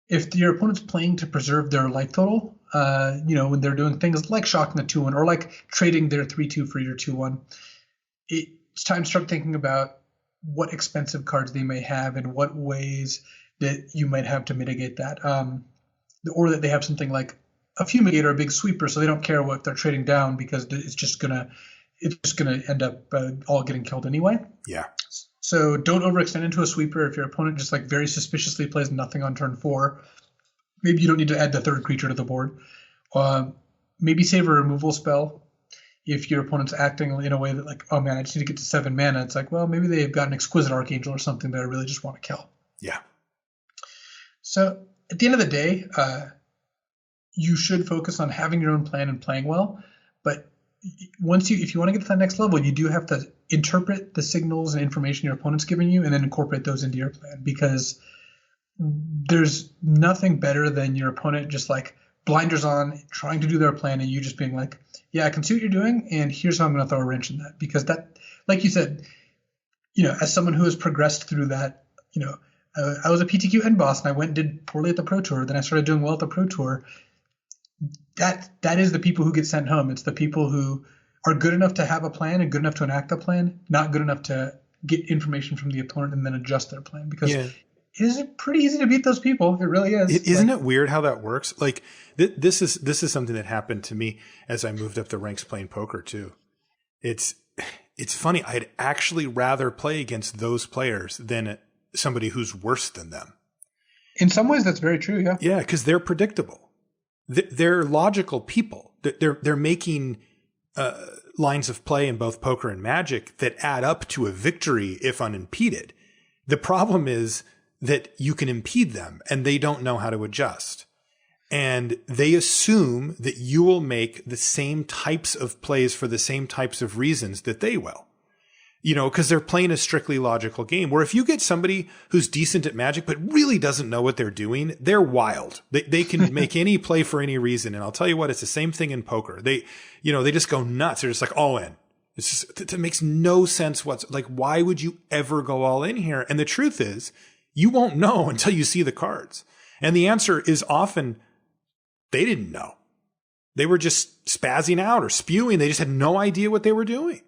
If your opponent's playing to preserve their life total, when they're doing things like shocking the 2/1 or like trading their 3/2 for your 2/1, it's time to start thinking about what expensive cards they may have and what ways that you might have to mitigate that. Or that they have something like a fumigator, a big sweeper, so they don't care what they're trading down because it's just gonna end up all getting killed anyway. Yeah. So don't overextend into a sweeper. If your opponent just like very suspiciously plays nothing on turn 4, maybe you don't need to add the 3rd creature to the board. Maybe save a removal spell. If your opponent's acting in a way that like, oh man, I just need to get to 7 mana. It's like, well, maybe they've got an Exquisite Archangel or something that I really just want to kill. Yeah. So at the end of the day, you should focus on having your own plan and playing well. But if you want to get to that next level, you do have to interpret the signals and information your opponent's giving you and then incorporate those into your plan, because there's nothing better than your opponent just like blinders on trying to do their plan and you just being like, yeah, I can see what you're doing and here's how I'm going to throw a wrench in that. Because that, like you said, as someone who has progressed through that, I was a PTQ end boss and I went and did poorly at the Pro Tour. Then I started doing well at the Pro Tour. That is the people who get sent home. It's the people who are good enough to have a plan and good enough to enact the plan, not good enough to get information from the opponent and then adjust their plan. Because it is pretty easy to beat those people. It really is. Isn't it weird how that works? Like this is something that happened to me as I moved up the ranks playing poker too. It's funny. I'd actually rather play against those players than somebody who's worse than them. In some ways, that's very true. Yeah. Yeah, because they're predictable. They're logical people. They're making lines of play in both poker and Magic that add up to a victory if unimpeded. The problem is that you can impede them and they don't know how to adjust. And they assume that you will make the same types of plays for the same types of reasons that they will. Because they're playing a strictly logical game. Where if you get somebody who's decent at Magic but really doesn't know what they're doing, they're wild. They can make any play for any reason. And I'll tell you what, it's the same thing in poker. They just go nuts. They're just like all in. It's just, it makes no sense why would you ever go all in here? And the truth is, you won't know until you see the cards. And the answer is often they didn't know. They were just spazzing out or spewing. They just had no idea what they were doing.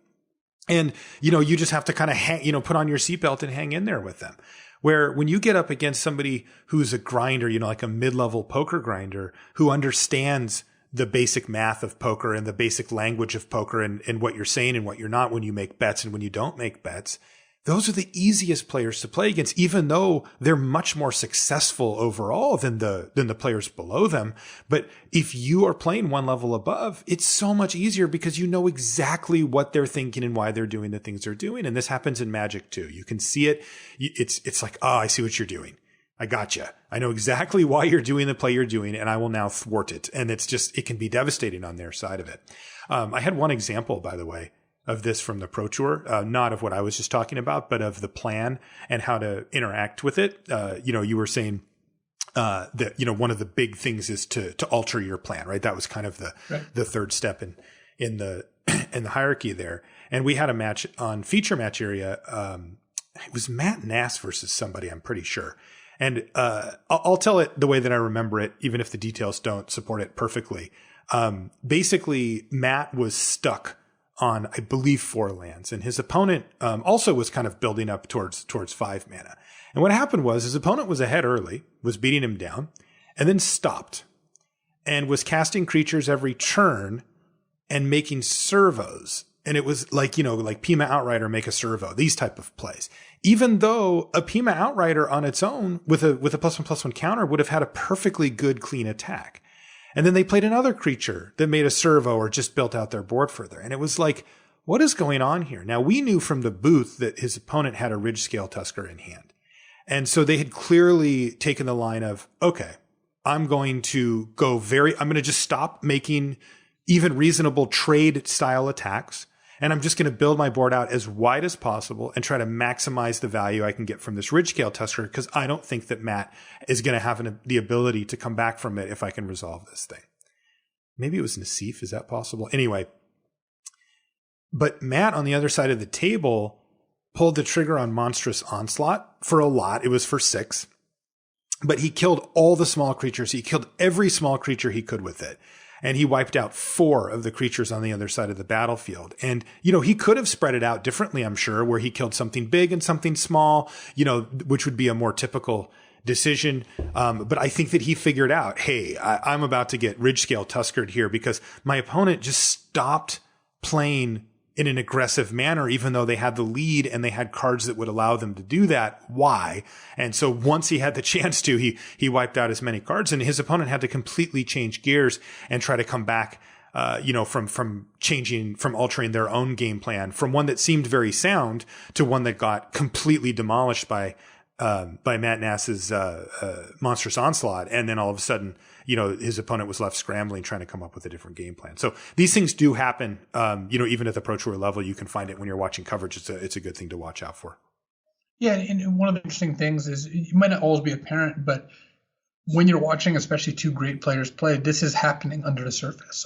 And, you just have to kind of put on your seatbelt and hang in there with them. Where when you get up against somebody who's a grinder, like a mid-level poker grinder who understands the basic math of poker and the basic language of poker and what you're saying and what you're not when you make bets and when you don't make bets, those are the easiest players to play against, even though they're much more successful overall than the players below them. But if you are playing one level above, it's so much easier because you know exactly what they're thinking and why they're doing the things they're doing. And this happens in Magic too. You can see it. It's like, oh, I see what you're doing. I gotcha. I know exactly why you're doing the play you're doing, and I will now thwart it. And it can be devastating on their side of it. I had one example, by the way, of this from the Pro Tour, not of what I was just talking about, but of the plan and how to interact with it. You were saying that, one of the big things is to alter your plan, right? That was kind of the third step in the hierarchy there. And we had a match on feature match area. It was Matt Nass versus somebody, I'm pretty sure. And I'll tell it the way that I remember it, even if the details don't support it perfectly. Basically, Matt was stuck on, I believe, 4 lands, and his opponent also was kind of building up towards 5 mana. And what happened was his opponent was ahead early, was beating him down, and then stopped and was casting creatures every turn and making servos. And it was like Pima Outrider, make a servo, these type of plays. Even though a Pima Outrider on its own with a +1/+1 counter would have had a perfectly good, clean attack. And then they played another creature that made a servo or just built out their board further. And it was like, what is going on here? Now, we knew from the booth that his opponent had a Ridge Scale Tusker in hand. And so they had clearly taken the line of, okay, I'm going to just stop making even reasonable trade style attacks. And I'm just going to build my board out as wide as possible and try to maximize the value I can get from this Ridge Scale Tusker, because I don't think that Matt is going to have the ability to come back from it if I can resolve this thing. Maybe it was Nassif. Is that possible? Anyway, but Matt on the other side of the table pulled the trigger on Monstrous Onslaught for a lot. It was for 6. But he killed all the small creatures. He killed every small creature he could with it. And he wiped out 4 of the creatures on the other side of the battlefield. And, he could have spread it out differently, I'm sure, where he killed something big and something small, which would be a more typical decision. But I think that he figured out, hey, I'm about to get Ridge Scale Tuskered here because my opponent just stopped playing in an aggressive manner, even though they had the lead and they had cards that would allow them to do that. Why? And so once he had the chance to, he wiped out as many cards, and his opponent had to completely change gears and try to come back, from altering their own game plan from one that seemed very sound to one that got completely demolished by Matt Nass's, Monstrous Onslaught. And then all of a sudden, his opponent was left scrambling, trying to come up with a different game plan. So these things do happen. Even at the Pro Tour level, you can find it when you're watching coverage. It's a good thing to watch out for. Yeah. And one of the interesting things is it might not always be apparent, but when you're watching, especially 2 great players play, this is happening under the surface.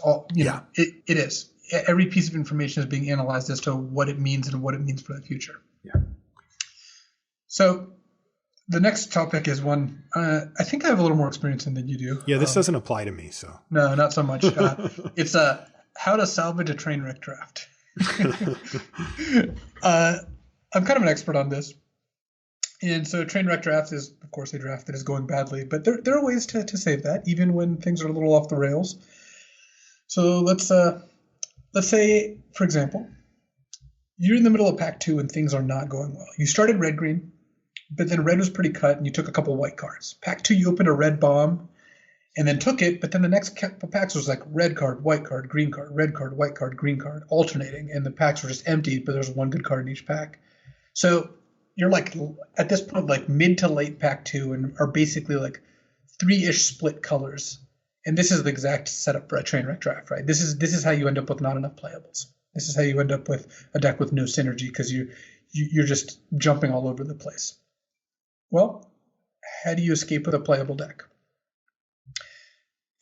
It is. Every piece of information is being analyzed as to what it means and what it means for the future. Yeah. So the next topic is one I think I have a little more experience in than you do. Yeah, this doesn't apply to me. So no, not so much. It's how to salvage a train wreck draft. I'm kind of an expert on this. And so train wreck draft is, of course, a draft that is going badly. But there are ways to save that, even when things are a little off the rails. So let's say, for example, you're in the middle of pack 2 and things are not going well. You started red-green, but then red was pretty cut and you took a couple white cards. Pack 2, you opened a red bomb and then took it, but then the next couple packs was like red card, white card, green card, red card, white card, green card, alternating. And the packs were just empty, but there's one good card in each pack. So you're like, at this point, like mid to late pack 2 and are basically like 3-ish split colors. And this is the exact setup for a train wreck draft, right? This is how you end up with not enough playables. This is how you end up with a deck with no synergy because you're just jumping all over the place. Well, how do you escape with a playable deck?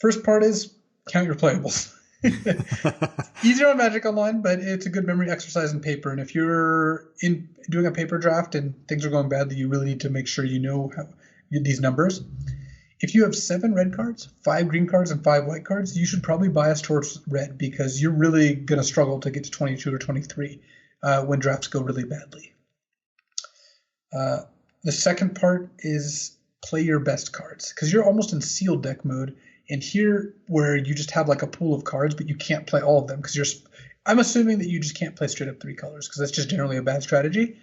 First part is count your playables. Easier on Magic Online, but it's a good memory exercise in paper. And if you're doing a paper draft and things are going badly, you really need to make sure you know these numbers. If you have 7 red cards, 5 green cards, and 5 white cards, you should probably bias towards red because you're really going to struggle to get to 22 or 23 when drafts go really badly. The second part is play your best cards because you're almost in sealed deck mode. And here, where you just have like a pool of cards, but you can't play all of them because I'm assuming that you just can't play straight up 3 colors because that's just generally a bad strategy.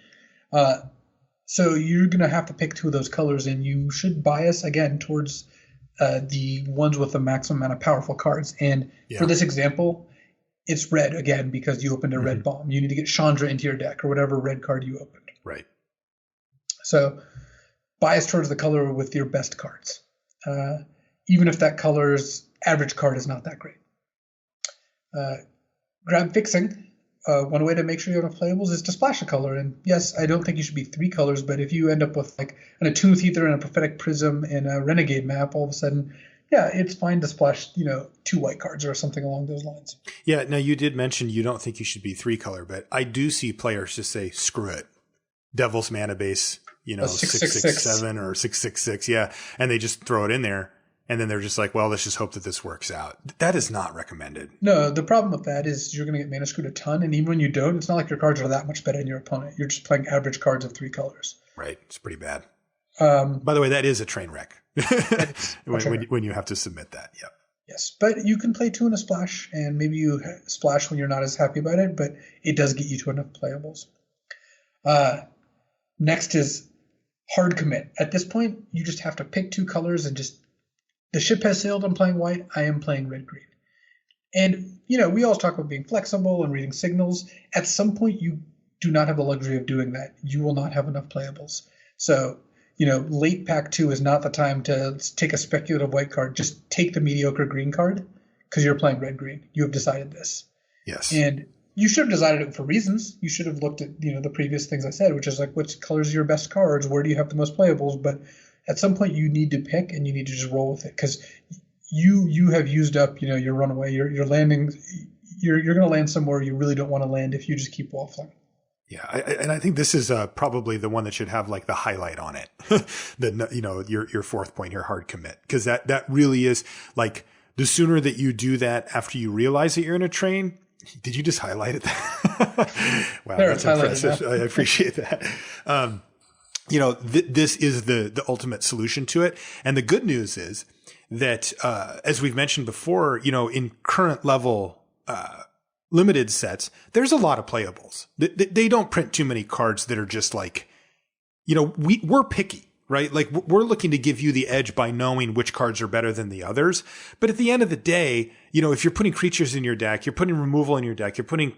So you're going to have to pick 2 of those colors, and you should bias again towards the ones with the maximum amount of powerful cards. And for this example, it's red again because you opened a red bomb. You need to get Chandra into your deck or whatever red card you opened. Right. So bias towards the color with your best cards. Even if that color's average card is not that great. Grab fixing. One way to make sure you have enough playables is to splash a color. And yes, I don't think you should be 3 colors, but if you end up with like an Attuned Ether and a Prophetic Prism and a Renegade map, all of a sudden, yeah, it's fine to splash, 2 white cards or something along those lines. Yeah, now you did mention you don't think you should be 3 color, but I do see players just say, screw it. Devil's Mana Base, 667 or 666, yeah, and they just throw it in there. And then they're just like, well, let's just hope that this works out. That is not recommended. No, the problem with that is you're going to get mana screwed a ton. And even when you don't, it's not like your cards are that much better than your opponent. You're just playing average cards of 3 colors. Right. It's pretty bad. By the way, that is a train wreck when you have to submit that. Yep. Yes. But you can play 2 in a splash, and maybe you splash when you're not as happy about it, but it does get you to enough playables. Next is hard commit. At this point, you just have to pick 2 colors and just the ship has sailed. I'm playing white. I am playing red-green. And, we always talk about being flexible and reading signals. At some point, you do not have the luxury of doing that. You will not have enough playables. So, late pack 2 is not the time to take a speculative white card. Just take the mediocre green card because you're playing red-green. You have decided this. Yes. And you should have decided it for reasons. You should have looked at, the previous things I said, which is like, which colors are your best cards? Where do you have the most playables? But at some point, you need to pick and you need to just roll with it because you have used up, your runaway. You're landing. You're going to land somewhere you really don't want to land if you just keep waffling. Yeah, and I think this is probably the one that should have like the highlight on it. Your 4th point here, hard commit, because that really is like the sooner that you do that after you realize that you're in a train. Did you just highlight it? Wow, there, that's impressive. I appreciate that. This is the ultimate solution to it. And the good news is that, as we've mentioned before, in current level, limited sets, there's a lot of playables. They don't print too many cards that are just like, we're picky, right? Like we're looking to give you the edge by knowing which cards are better than the others. But at the end of the day, if you're putting creatures in your deck, you're putting removal in your deck, you're putting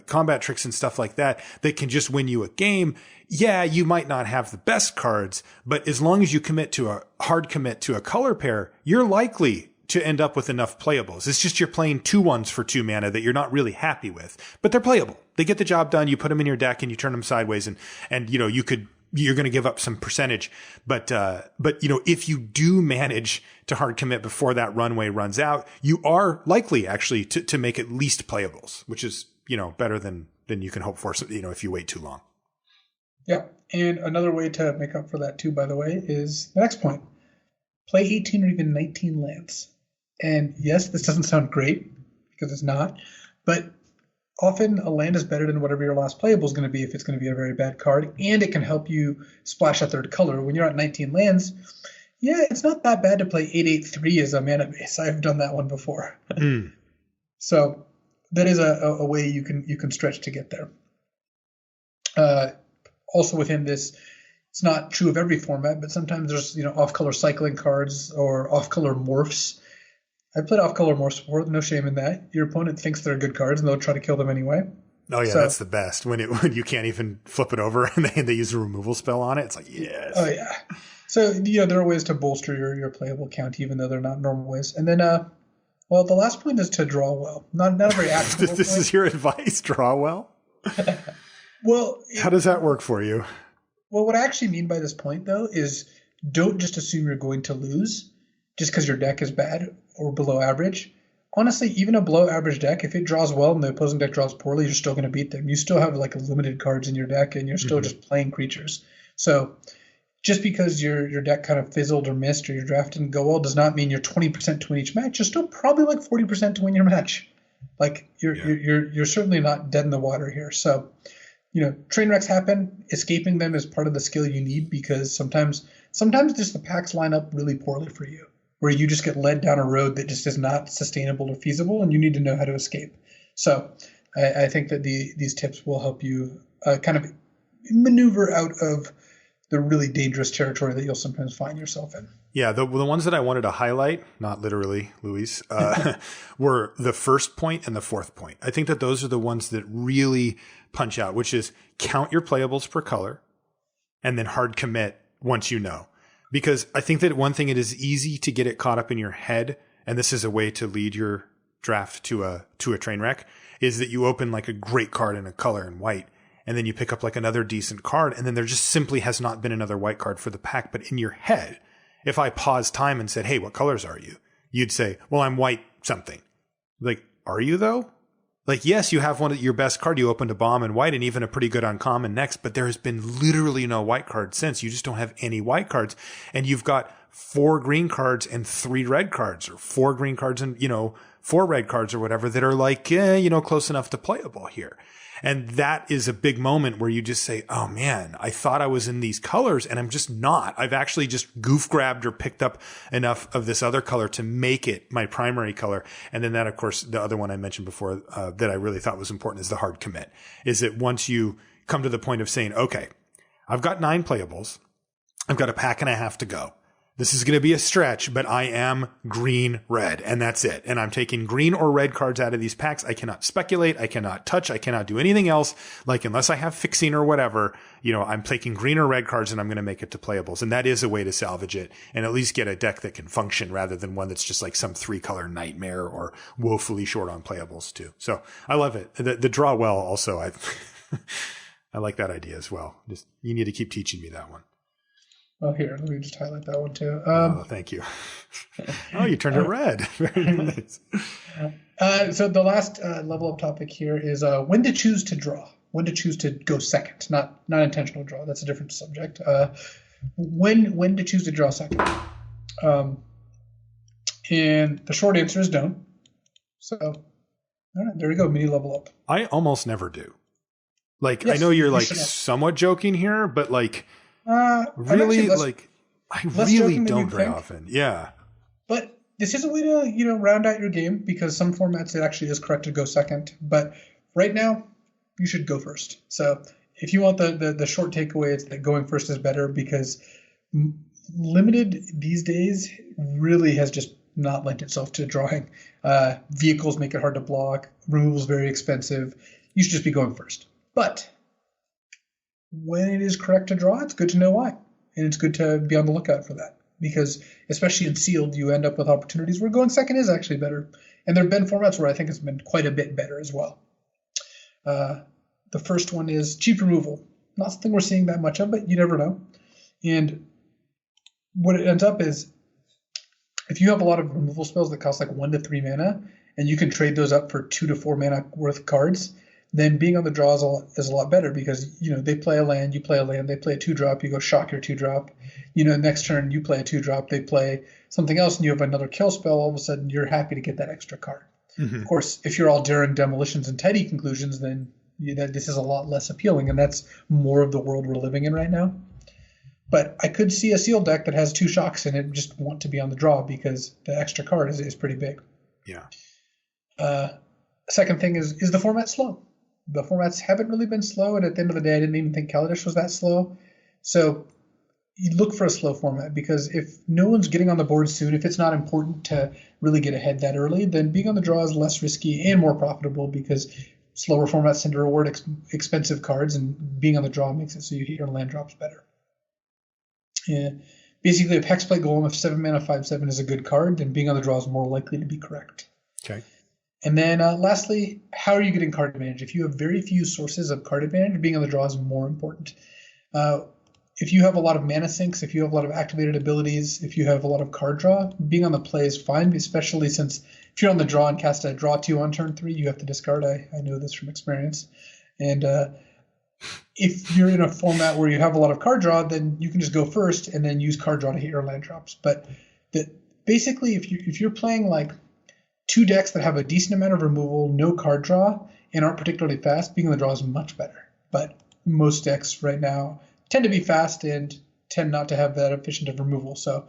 combat tricks and stuff like that can just win you a game. Yeah, you might not have the best cards, but as long as you hard commit to a color pair, you're likely to end up with enough playables. It's just you're playing 2/1s for 2 mana that you're not really happy with, but they're playable. They get the job done. You put them in your deck and you turn them sideways, and you're going to give up some percentage, but if you do manage to hard commit before that runway runs out, you are likely actually to make at least playables, which is better than you can hope for, if you wait too long. Yeah. And another way to make up for that too, by the way, is the next point. Play 18 or even 19 lands. And yes, this doesn't sound great because it's not, but often a land is better than whatever your last playable is going to be if it's going to be a very bad card, and it can help you splash a 3rd color. When you're at 19 lands, yeah, it's not that bad to play 8/8/3 as a mana base. I've done that one before. So that is a way you can stretch to get there. Also within this, it's not true of every format, but sometimes there's off-color cycling cards or off-color morphs. I played off-color morphs before. No shame in that. Your opponent thinks they're good cards, and they'll try to kill them anyway. Oh yeah, that's the best when you can't even flip it over and they use a removal spell on it. It's like yes. Oh yeah. So there are ways to bolster your playable count, even though they're not normal ways. And then, the last point is to draw well. Not a very actionable This point. is your advice. Draw well. Well, how does that work for you? Well, what I actually mean by this point, though, is don't just assume you're going to lose just because your deck is bad or below average. honestly, even a below average deck, if it draws well and the opposing deck draws poorly, you're still going to beat them. You still have like limited cards in your deck, and you're still just playing creatures. So just because your deck kind of fizzled or missed or your draft didn't go well does not mean you're 20% to win each match. You're still probably like 40% to win your match. Like you're certainly not dead in the water here. So, train wrecks happen. Escaping them is part of the skill you need, because sometimes just the packs line up really poorly for you, where you just get led down a road that just is not sustainable or feasible, and you need to know how to escape. So I think that these tips will help you kind of maneuver out of the really dangerous territory that you'll sometimes find yourself in. Yeah, the ones that I wanted to highlight, not literally, Luis, were the first point and the fourth point. I think that those are the ones that really punch out, which is count your playables per color and then hard commit once you know. Because I think that one thing, it is easy to get it caught up in your head, and this is a way to lead your draft to a train wreck, is that you open like a great card in a color in white, and then you pick up like another decent card, and then there just simply has not been another white card for the pack. But in your head, if I paused time and said, hey, what colors are you? You'd say, well, I'm white something. Like, are you though? Like, yes, you have one of your best card. You opened a bomb in white and even a pretty good uncommon next, but there has been literally no white card since. You just don't have any white cards. And you've got 4 green cards and 3 red cards, or 4 green cards and, 4 red cards or whatever, that are like, close enough to playable here. And that is a big moment where you just say, oh man, I thought I was in these colors and I'm just not. I've actually just goof grabbed or picked up enough of this other color to make it my primary color. And then that, of course, the other one I mentioned before that I really thought was important is the hard commit. Is that once you come to the point of saying, okay, I've got 9 playables. I've got a pack and a half to go. This is going to be a stretch, but I am green, red, and that's it. And I'm taking green or red cards out of these packs. I cannot speculate. I cannot touch. I cannot do anything else. Like, unless I have fixing or whatever, I'm taking green or red cards and I'm going to make it to playables. And that is a way to salvage it and at least get a deck that can function, rather than one that's just like some 3-color nightmare or woefully short on playables too. So I love it. The draw well also, I like that idea as well. Just, you need to keep teaching me that one. Well, here, let me just highlight that one too. Thank you. Oh, you turned it red. Very nice. So the last level up topic here is when to choose to draw, when to choose to go second, not intentional draw. That's a different subject. When to choose to draw second. And the short answer is don't. So, all right, there we go. Mini level up. I almost never do. Like, yes, I know you're like somewhat joking here, but like, really, I really don't very often. Yeah. But this is a way to, round out your game, because some formats it actually is correct to go second. But right now, you should go first. So if you want the short takeaway, it's that going first is better, because limited these days really has just not lent itself to drawing. Vehicles make it hard to block. Removal's very expensive. You should just be going first. But when it is correct to draw, it's good to know why. And it's good to be on the lookout for that. Because especially in sealed, you end up with opportunities where going second is actually better. And there have been formats where I think it's been quite a bit better as well. The first one is cheap removal. Not something we're seeing that much of, but you never know. And what it ends up is, if you have a lot of removal spells that cost like 1 to 3 mana, and you can trade those up for 2 to 4 mana worth cards, then being on the draw is a lot better, because, they play a land, you play a land, they play a 2-drop, you go shock your 2-drop. Next turn you play a 2-drop, they play something else, and you have another kill spell. All of a sudden you're happy to get that extra card. Mm-hmm. Of course, if you're all daring demolitions and tidy conclusions, then this is a lot less appealing, and that's more of the world we're living in right now. But I could see a sealed deck that has 2 shocks in it just want to be on the draw, because the extra card is pretty big. Yeah. Second thing is the format slow? The formats haven't really been slow, and at the end of the day, I didn't even think Kaladesh was that slow. So you look for a slow format, because if no one's getting on the board soon, if it's not important to really get ahead that early, then being on the draw is less risky and more profitable, because slower formats tend to reward expensive cards, and being on the draw makes it so you hit your land drops better. Yeah. Basically, if Hexplate Golem, if 7 mana 5/7 is a good card, then being on the draw is more likely to be correct. Okay. And then lastly, how are you getting card advantage? If you have very few sources of card advantage, being on the draw is more important. if you have a lot of mana sinks, if you have a lot of activated abilities, if you have a lot of card draw, being on the play is fine, especially since if you're on the draw and cast a draw 2 on turn 3, you have to discard. I know this from experience. And if you're in a format where you have a lot of card draw, then you can just go first and then use card draw to hit your land drops. But basically, if you're playing like 2 decks that have a decent amount of removal, no card draw, and aren't particularly fast, being on the draw is much better. But most decks right now tend to be fast and tend not to have that efficient of removal. So,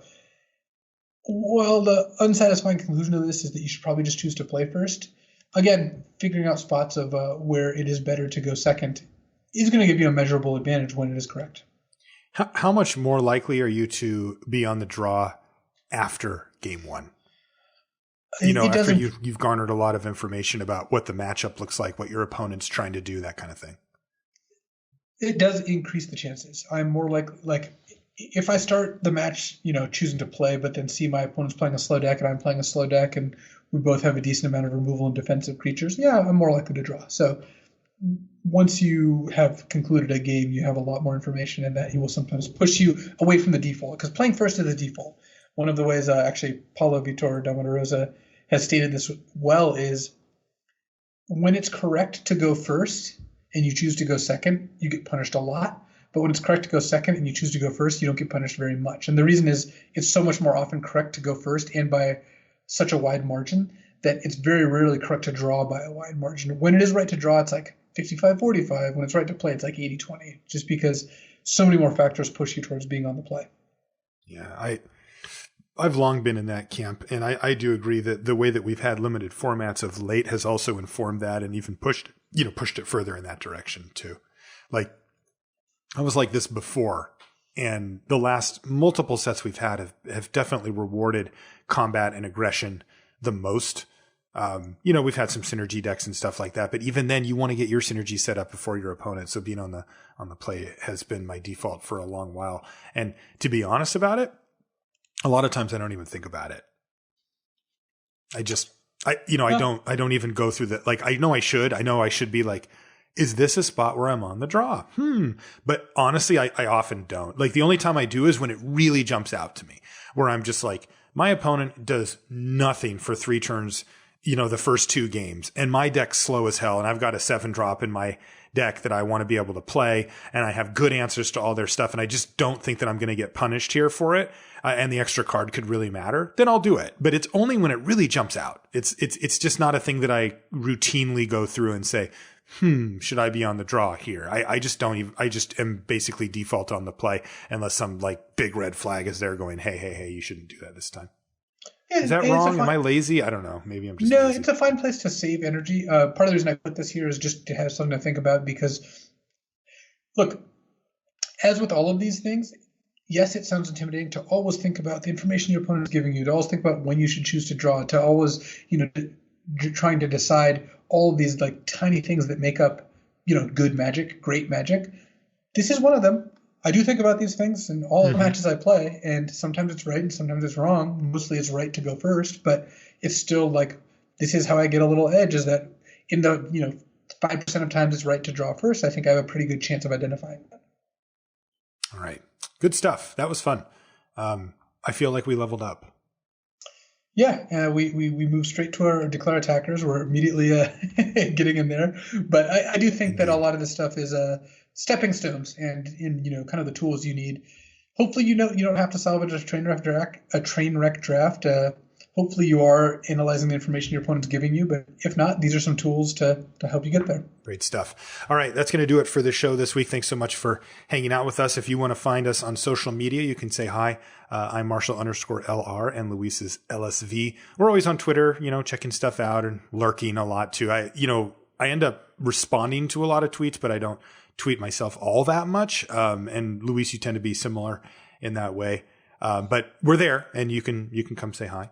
well, the unsatisfying conclusion of this is that you should probably just choose to play first. Again, figuring out spots of where it is better to go second is going to give you a measurable advantage when it is correct. How much more likely are you to be on the draw after game 1? After you've garnered a lot of information about what the matchup looks like, what your opponent's trying to do, that kind of thing. It does increase the chances. I'm more like if I start the match, choosing to play, but then see my opponent's playing a slow deck and I'm playing a slow deck and we both have a decent amount of removal and defensive creatures, I'm more likely to draw. So once you have concluded a game, you have a lot more information, and that he will sometimes push you away from the default, because playing first is the default. One of the ways actually Paulo Vitor Damarosa has stated this well is when it's correct to go first and you choose to go second, you get punished a lot. But when it's correct to go second and you choose to go first, you don't get punished very much. And the reason is it's so much more often correct to go first, and by such a wide margin, that it's very rarely correct to draw by a wide margin. When it is right to draw, it's like 55-45. When it's right to play, it's like 80-20, just because so many more factors push you towards being on the play. Yeah, I've long been in that camp, and I do agree that the way that we've had limited formats of late has also informed that, and even pushed it further in that direction too. Like, I was like this before, and the last multiple sets we've had have definitely rewarded combat and aggression the most. We've had some synergy decks and stuff like that, but even then you want to get your synergy set up before your opponent. So being on the play has been my default for a long while. And to be honest about it, a lot of times I don't even think about it. I don't even go through that. Like, I know I should be like, is this a spot where I'm on the draw? But honestly, I often don't. Like, the only time I do is when it really jumps out to me, where I'm just like, my opponent does nothing for 3 turns, the first 2 games, and my deck's slow as hell, and I've got a 7 drop in my deck that I want to be able to play, and I have good answers to all their stuff, and I just don't think that I'm going to get punished here for it, and the extra card could really matter, then I'll do it. But it's only when it really jumps out. It's just not a thing that I routinely go through and say, should I be on the draw here? I just am basically default on the play unless some like big red flag is there going, hey, you shouldn't do that this time. Yeah, is that wrong? Am I lazy? I don't know. Maybe I'm just lazy. It's a fine place to save energy. Part of the reason I put this here is just to have something to think about, because look, as with all of these things, yes, it sounds intimidating to always think about the information your opponent is giving you, to always think about when you should choose to draw, to always, trying to decide all of these like tiny things that make up, good magic, great magic. This is one of them. I do think about these things in all the matches I play, and sometimes it's right and sometimes it's wrong. Mostly it's right to go first, but it's still like, this is how I get a little edge, is that in the, 5% of times it's right to draw first. I think I have a pretty good chance of identifying that. All right. Good stuff. That was fun. I feel like we leveled up. Yeah, we moved straight to our declare attackers. We're immediately getting in there. But I do think that a lot of this stuff is stepping stones and in kind of the tools you need. Hopefully you don't have to salvage a train wreck draft. Hopefully you are analyzing the information your opponent's giving you, but if not, these are some tools to help you get there. Great stuff. All right, that's going to do it for the show this week. Thanks so much for hanging out with us. If you want to find us on social media, you can say hi. I'm Marshall_LR and Luis is LSV. We're always on Twitter, checking stuff out and lurking a lot too. I end up responding to a lot of tweets, but I don't tweet myself all that much. And Luis, you tend to be similar in that way. But we're there and you can come say hi.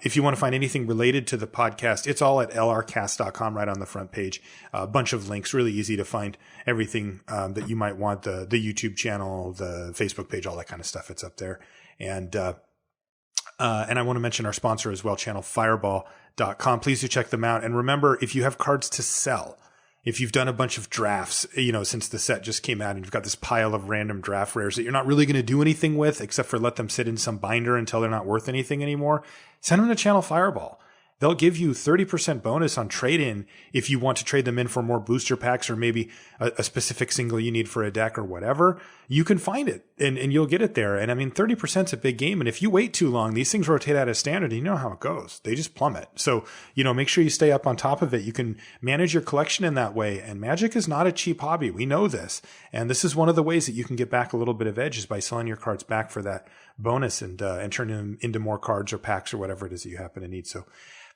If you want to find anything related to the podcast, it's all at lrcast.com, right on the front page. A bunch of links, really easy to find everything that you might want, the YouTube channel, the Facebook page, all that kind of stuff. It's up there. And I want to mention our sponsor as well, channel fireball.com. Please do check them out. And remember, if you have cards to sell, if you've done a bunch of drafts, since the set just came out and you've got this pile of random draft rares that you're not really going to do anything with except for let them sit in some binder until they're not worth anything anymore, send them to Channel Fireball. They'll give you 30% bonus on trade-in if you want to trade them in for more booster packs or maybe a specific single you need for a deck or whatever. You can find it and you'll get it there. And I mean, 30% is a big game. And if you wait too long, these things rotate out of standard and you know how it goes. They just plummet. So, make sure you stay up on top of it. You can manage your collection in that way. And Magic is not a cheap hobby. We know this. And this is one of the ways that you can get back a little bit of edge is by selling your cards back for that bonus and turning them into more cards or packs or whatever it is that you happen to need. So,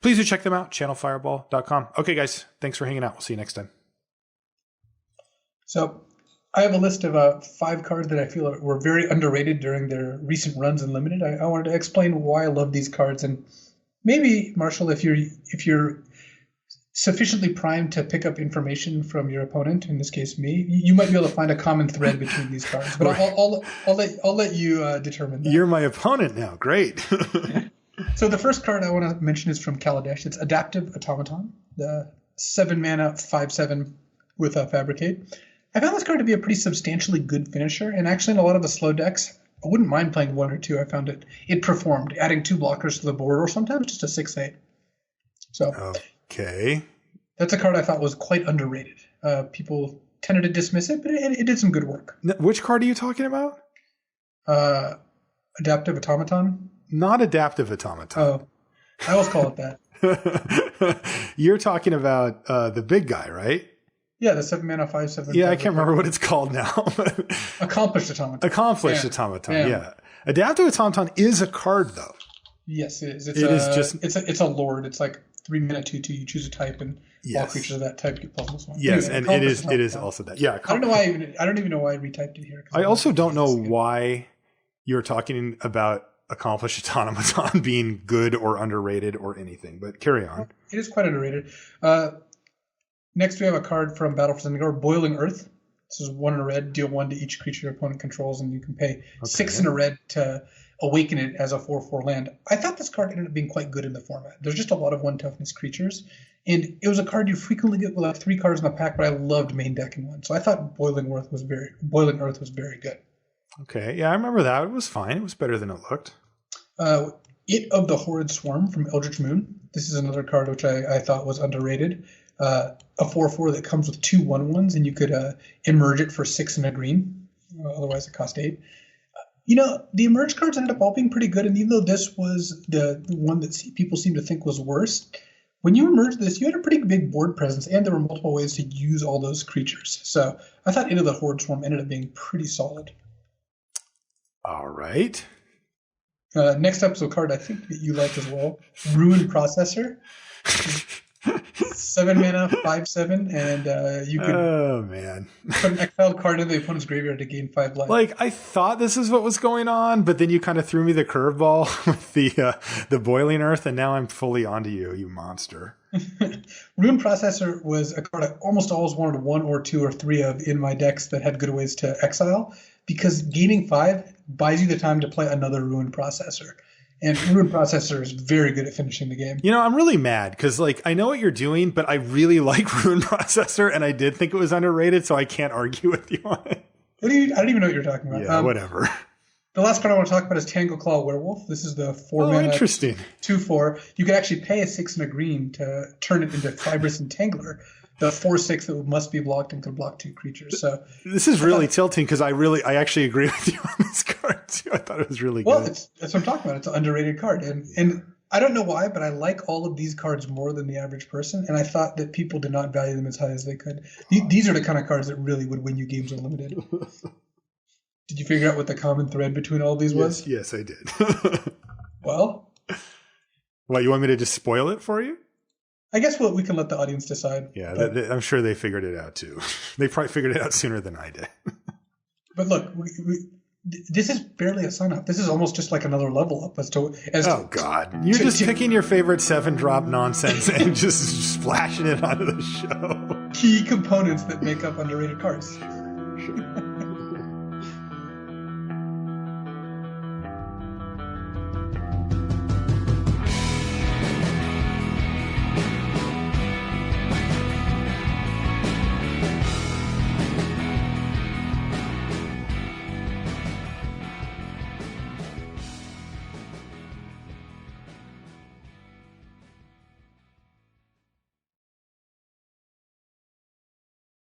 please do check them out, channelfireball.com. Okay, guys, thanks for hanging out. We'll see you next time. So I have a list of 5 cards that I feel were very underrated during their recent runs in Limited. I wanted to explain why I love these cards. And maybe, Marshall, if you're sufficiently primed to pick up information from your opponent, in this case me, you might be able to find a common thread between these cards. But I'll let you determine that. You're my opponent now. Great. So the first card I want to mention is from Kaladesh. It's Adaptive Automaton, the 7-mana 5/7 with a Fabricate. I found this card to be a pretty substantially good finisher, and actually in a lot of the slow decks, I wouldn't mind playing 1 or 2. I found it performed, adding 2 blockers to the board, or sometimes just a 6/8. So okay, that's a card I thought was quite underrated. People tended to dismiss it, but it did some good work. Which card are you talking about? Adaptive Automaton. Not Adaptive Automaton. Oh, I always call it that. You're talking about the big guy, right? Yeah, the 7-mana 5/7. Yeah, I can't remember what it's called now. Accomplished Automaton. Accomplished Automaton, yeah. Adaptive Automaton is a card, though. Yes, it is. It's a lord. It's like 3-mana 2/2. You choose a type, and all creatures of that type get +1. Yes, anyway, and it is also that. Yeah, I don't know why. I don't even know why I retyped it here. I also don't know why you're talking about Accomplished Automaton being good or underrated or anything, but carry on. It is quite underrated. Next, we have a card from Battle for Zendikar, Boiling Earth. This is 1 in a red, deal 1 to each creature your opponent controls, and you can pay 6 in a red to awaken it as a 4/4 land. I thought this card ended up being quite good in the format. There's just a lot of 1 toughness creatures, and it was a card you frequently get with 3 cards in the pack, but I loved main decking 1. So I thought Boiling Earth was very good. Okay, yeah, I remember that. It was fine. It was better than it looked. It of the Horrid Swarm from Eldritch Moon. This is another card which I thought was underrated. A 4/4 that comes with 2 1/1s, and you could emerge it for 6 and a green. Otherwise, it cost 8. The emerge cards ended up all being pretty good, and even though this was the one that people seem to think was worse, when you emerged this, you had a pretty big board presence, and there were multiple ways to use all those creatures. So I thought Into the Horrid Swarm ended up being pretty solid. All right. Next up is a card I think that you like as well, Ruin Processor. 7-mana 5/7, and you can put an exiled card in the opponent's graveyard to gain 5 life. Like, I thought this is what was going on, but then you kind of threw me the curveball with the Boiling Earth, and now I'm fully onto you, you monster. Ruin Processor was a card I almost always wanted 1 or 2 or 3 of in my decks that had good ways to exile, because gaining 5 buys you the time to play another Ruin Processor. And Ruin Processor is very good at finishing the game. I'm really mad because, I know what you're doing, but I really like Ruin Processor, and I did think it was underrated, so I can't argue with you on it. I don't even know what you're talking about. Yeah, whatever. The last card I want to talk about is Tangleclaw Werewolf. This is the 4-mana 2/4. You can actually pay a 6 and a green to turn it into Fibrous Entangler. The 4/6 that must be blocked and can block 2 creatures. So this is really tilting because I actually agree with you on this card too. I thought it was really good. Well, that's what I'm talking about. It's an underrated card, and I don't know why, but I like all of these cards more than the average person, and I thought that people did not value them as high as they could. These are the kind of cards that really would win you games unlimited. Did you figure out what the common thread between all of these was? Yes, I did. Well, what, you want me to just spoil it for you? I guess we can let the audience decide. Yeah, I'm sure they figured it out too. They probably figured it out sooner than I did. But look, this is barely a sign up. This is almost just like another level up God. You're just picking your favorite 7-drop nonsense and just splashing it onto the show. Key components that make up underrated cards. Sure.